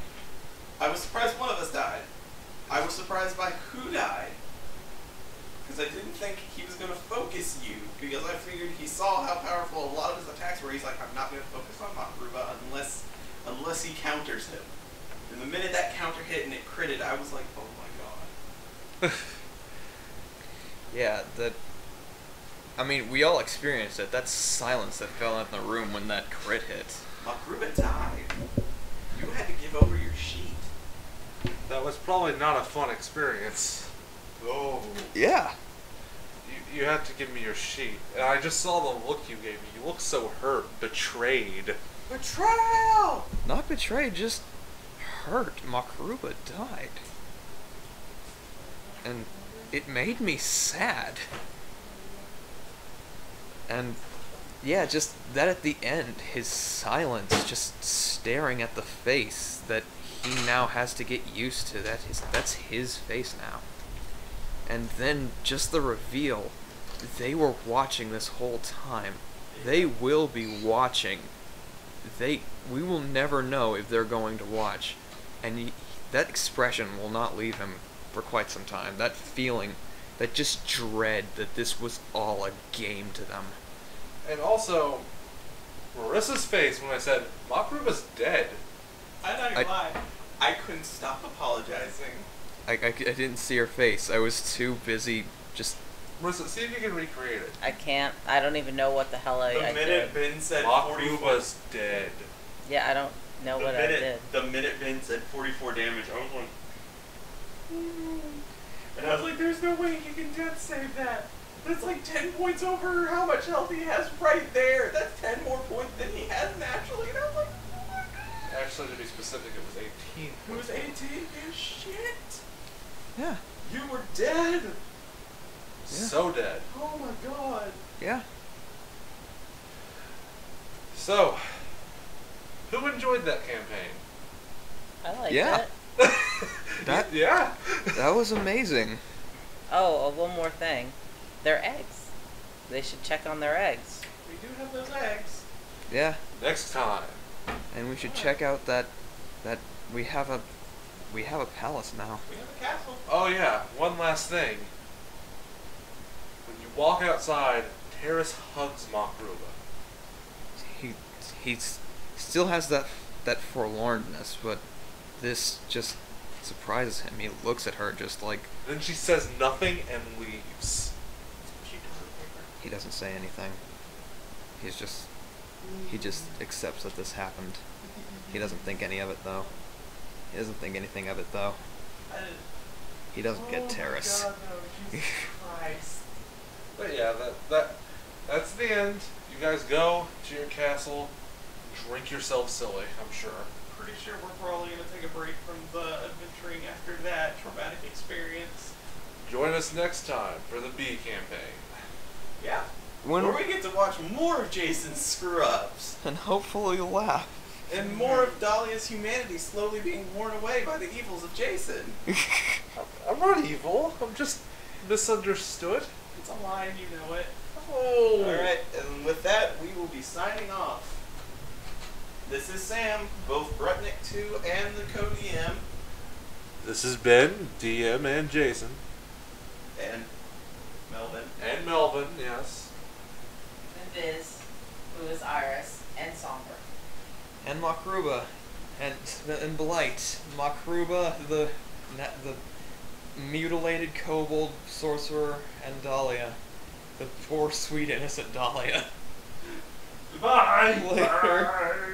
I was surprised one of us died. I was surprised by who died. Because I didn't think he was going to focus you. Because I figured he saw how powerful a lot of his attacks were. He's like, I'm not going to focus on Makroobah unless he counters him. And the minute that counter hit and it critted, I was like, oh my god. Yeah, I mean, we all experienced it. That silence that fell out in the room when that crit hit. Makroobah died. You had to give over your sheet. That was probably not a fun experience. Oh. Yeah. You had to give me your sheet. And I just saw the look you gave me. You look so hurt, betrayed. Betrayal! Not betrayed, just hurt. Makroobah died. And it made me sad. And yeah, just that at the end, his silence, just staring at the face that he now has to get used to. That's his face now. And then just the reveal, they were watching this whole time. They will be watching. We will never know if they're going to watch. And that expression will not leave him for quite some time. That feeling, that just dread that this was all a game to them. And also, Marissa's face when I said, Makroobah's dead. I'm not gonna lie. I couldn't stop apologizing. I didn't see her face. I was too busy just... Marissa, see if you can recreate it. I can't. I don't even know what the hell I The minute did. Ben said 44... Makroobah's dead. Yeah, I don't know what I did. The minute Ben said 44 damage, I was like... And I was like, there's no way he can death save that. That's like 10 points over how much health he has right there. That's 10 more points than he has naturally. And I was like, oh my god. Actually, to be specific, it was 18. It was 18? You shit. Yeah. You were dead. So dead. Oh my god. Yeah. So, who enjoyed that campaign? I like Yeah. it. Yeah. That was amazing. Oh, one more thing. Their eggs. They should check on their eggs. We do have those eggs. Yeah. Next time. And we should check out that we have a palace now. We have a castle. Oh yeah, one last thing. When you walk outside, Terrace hugs Makroobah. He still has that forlornness, but this just surprises him. He looks at her just like... Then she says nothing and leaves. He doesn't say anything. He just accepts that this happened. He doesn't think any of it, though. He doesn't think anything of it, though. He doesn't get Terrace. Oh my god, no, Jesus Christ. But yeah, that's the end. You guys go to your castle, drink yourself silly, I'm sure. Pretty sure we're probably going to take a break from the adventuring after that traumatic experience. Join us next time for the B campaign. Yeah. When Where we get to watch more of Jason's screw-ups. and hopefully laugh. And more of Dahlia's humanity slowly being worn away by the evils of Jason. I'm not evil. I'm just misunderstood. It's a lie and you know it. Oh. Alright, and with that, we will be signing off. This is Sam, both Brutniik-Tu and the co-DM. This is Ben, DM, and Jason. And Melvin. And Melvin, yes. And Viz, who is Iris, and Somber. And Makroobah, and Blight. Makroobah, the mutilated Kobold, Sorcerer, and Dahlia. The poor, sweet, innocent Dahlia. Bye! Later.